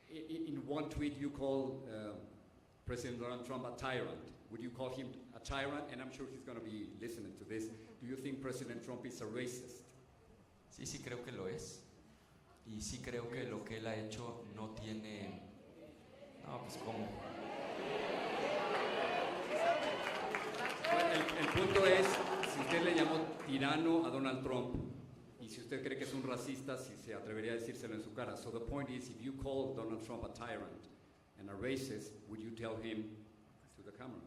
In one tweet you call President Donald Trump a tyrant. Would you call him a tyrant? And I'm sure he's going to be listening to this. Do you think President Trump is a racist? Sí creo que lo es. Y sí creo que lo que él ha hecho no tiene... No, pues ¿cómo? El punto es, si usted le llamó tirano a Donald Trump, y si usted cree que es un racista, si se atrevería a decírselo en su cara. So the point is, if you call Donald Trump a tyrant and a racist, would you tell him to the camera?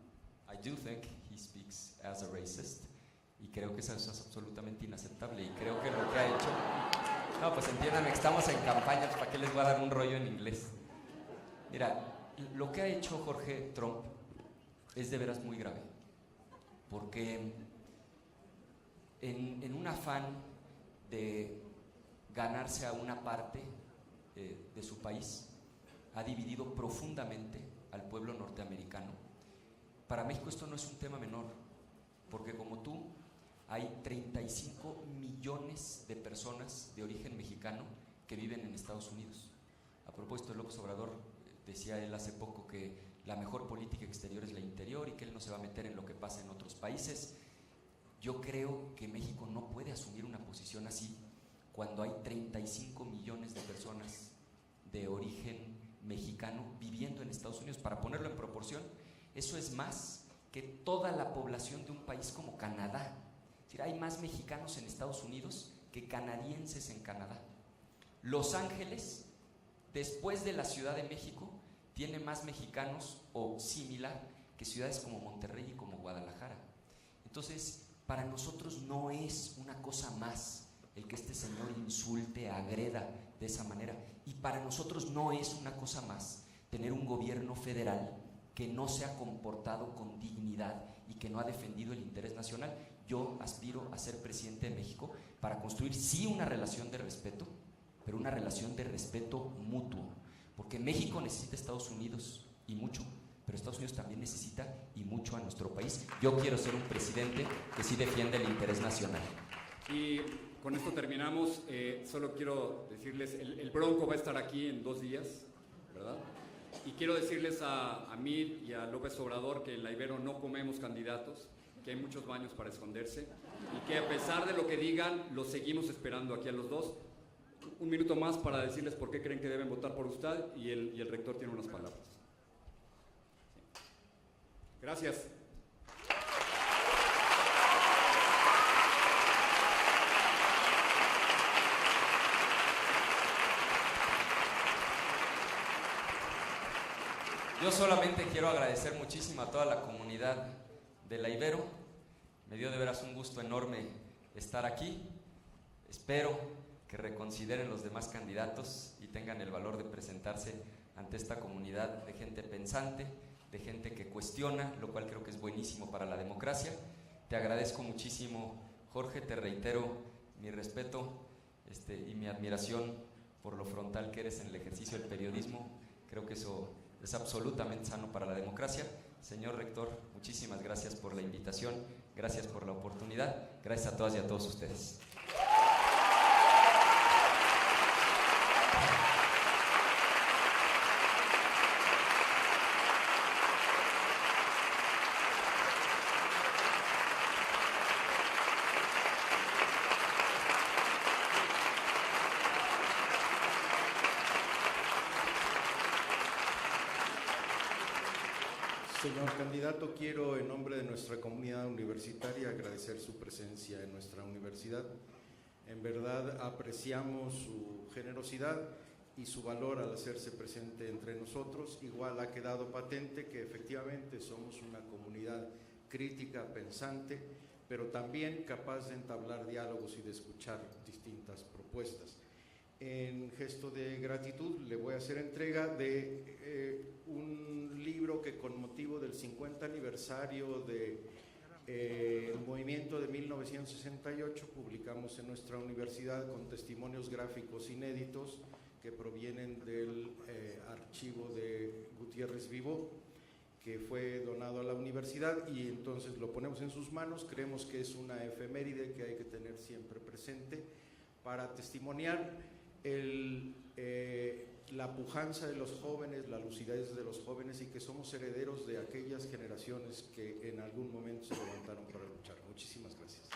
I do think he speaks as a racist. Y creo que eso es absolutamente inaceptable. Y creo que lo que ha hecho... No, pues entiéndanme que estamos en campaña, ¿para qué les voy a dar un rollo en inglés? Mira, lo que ha hecho Jorge Trump es de veras muy grave. Porque en un afán de ganarse a una parte de su país, ha dividido profundamente al pueblo norteamericano. Para México esto no es un tema menor, porque como tú, hay 35 millones de personas de origen mexicano que viven en Estados Unidos. A propósito, López Obrador decía él hace poco que la mejor política exterior es la interior y que él no se va a meter en lo que pasa en otros países. Yo creo que México no puede asumir una posición así cuando hay 35 millones de personas de origen mexicano viviendo en Estados Unidos. Para ponerlo en proporción, eso es más que toda la población de un país como Canadá. Es decir, hay más mexicanos en Estados Unidos que canadienses en Canadá. Los Ángeles, después de la Ciudad de México, tiene más mexicanos o similar que ciudades como Monterrey y como Guadalajara. Entonces, para nosotros no es una cosa más el que este señor insulte, agreda de esa manera. Y para nosotros no es una cosa más tener un gobierno federal que no se ha comportado con dignidad y que no ha defendido el interés nacional. Yo aspiro a ser presidente de México para construir sí una relación de respeto, pero una relación de respeto mutuo, porque México necesita a Estados Unidos y mucho, pero Estados Unidos también necesita y mucho a nuestro país. Yo quiero ser un presidente que sí defiende el interés nacional. Y con esto terminamos. Solo quiero decirles, el Bronco va a estar aquí en 2 días, ¿verdad? Y quiero decirles a mí y a López Obrador que en la Ibero no comemos candidatos, que hay muchos baños para esconderse y que a pesar de lo que digan, los seguimos esperando aquí a los dos. Un minuto más para decirles por qué creen que deben votar por usted y el rector tiene unas palabras. Gracias. Yo solamente quiero agradecer muchísimo a toda la comunidad de la Ibero. Me dio de veras un gusto enorme estar aquí. Espero que reconsideren los demás candidatos y tengan el valor de presentarse ante esta comunidad de gente pensante, de gente que cuestiona, lo cual creo que es buenísimo para la democracia. Te agradezco muchísimo, Jorge, te reitero mi respeto y mi admiración por lo frontal que eres en el ejercicio del periodismo. Creo que eso es absolutamente sano para la democracia. Señor rector, muchísimas gracias por la invitación, gracias por la oportunidad, gracias a todas y a todos ustedes. Señor candidato, quiero en nombre de nuestra comunidad universitaria agradecer su presencia en nuestra universidad. En verdad apreciamos su generosidad y su valor al hacerse presente entre nosotros. Igual ha quedado patente que efectivamente somos una comunidad crítica, pensante, pero también capaz de entablar diálogos y de escuchar distintas propuestas. En gesto de gratitud le voy a hacer entrega de un libro que con motivo del 50 aniversario del movimiento de 1968 publicamos en nuestra universidad con testimonios gráficos inéditos que provienen del archivo de Gutiérrez Vivo, que fue donado a la universidad, y entonces lo ponemos en sus manos. Creemos que es una efeméride que hay que tener siempre presente para testimoniar la pujanza de los jóvenes, la lucidez de los jóvenes, y que somos herederos de aquellas generaciones que en algún momento se levantaron para luchar. Muchísimas gracias.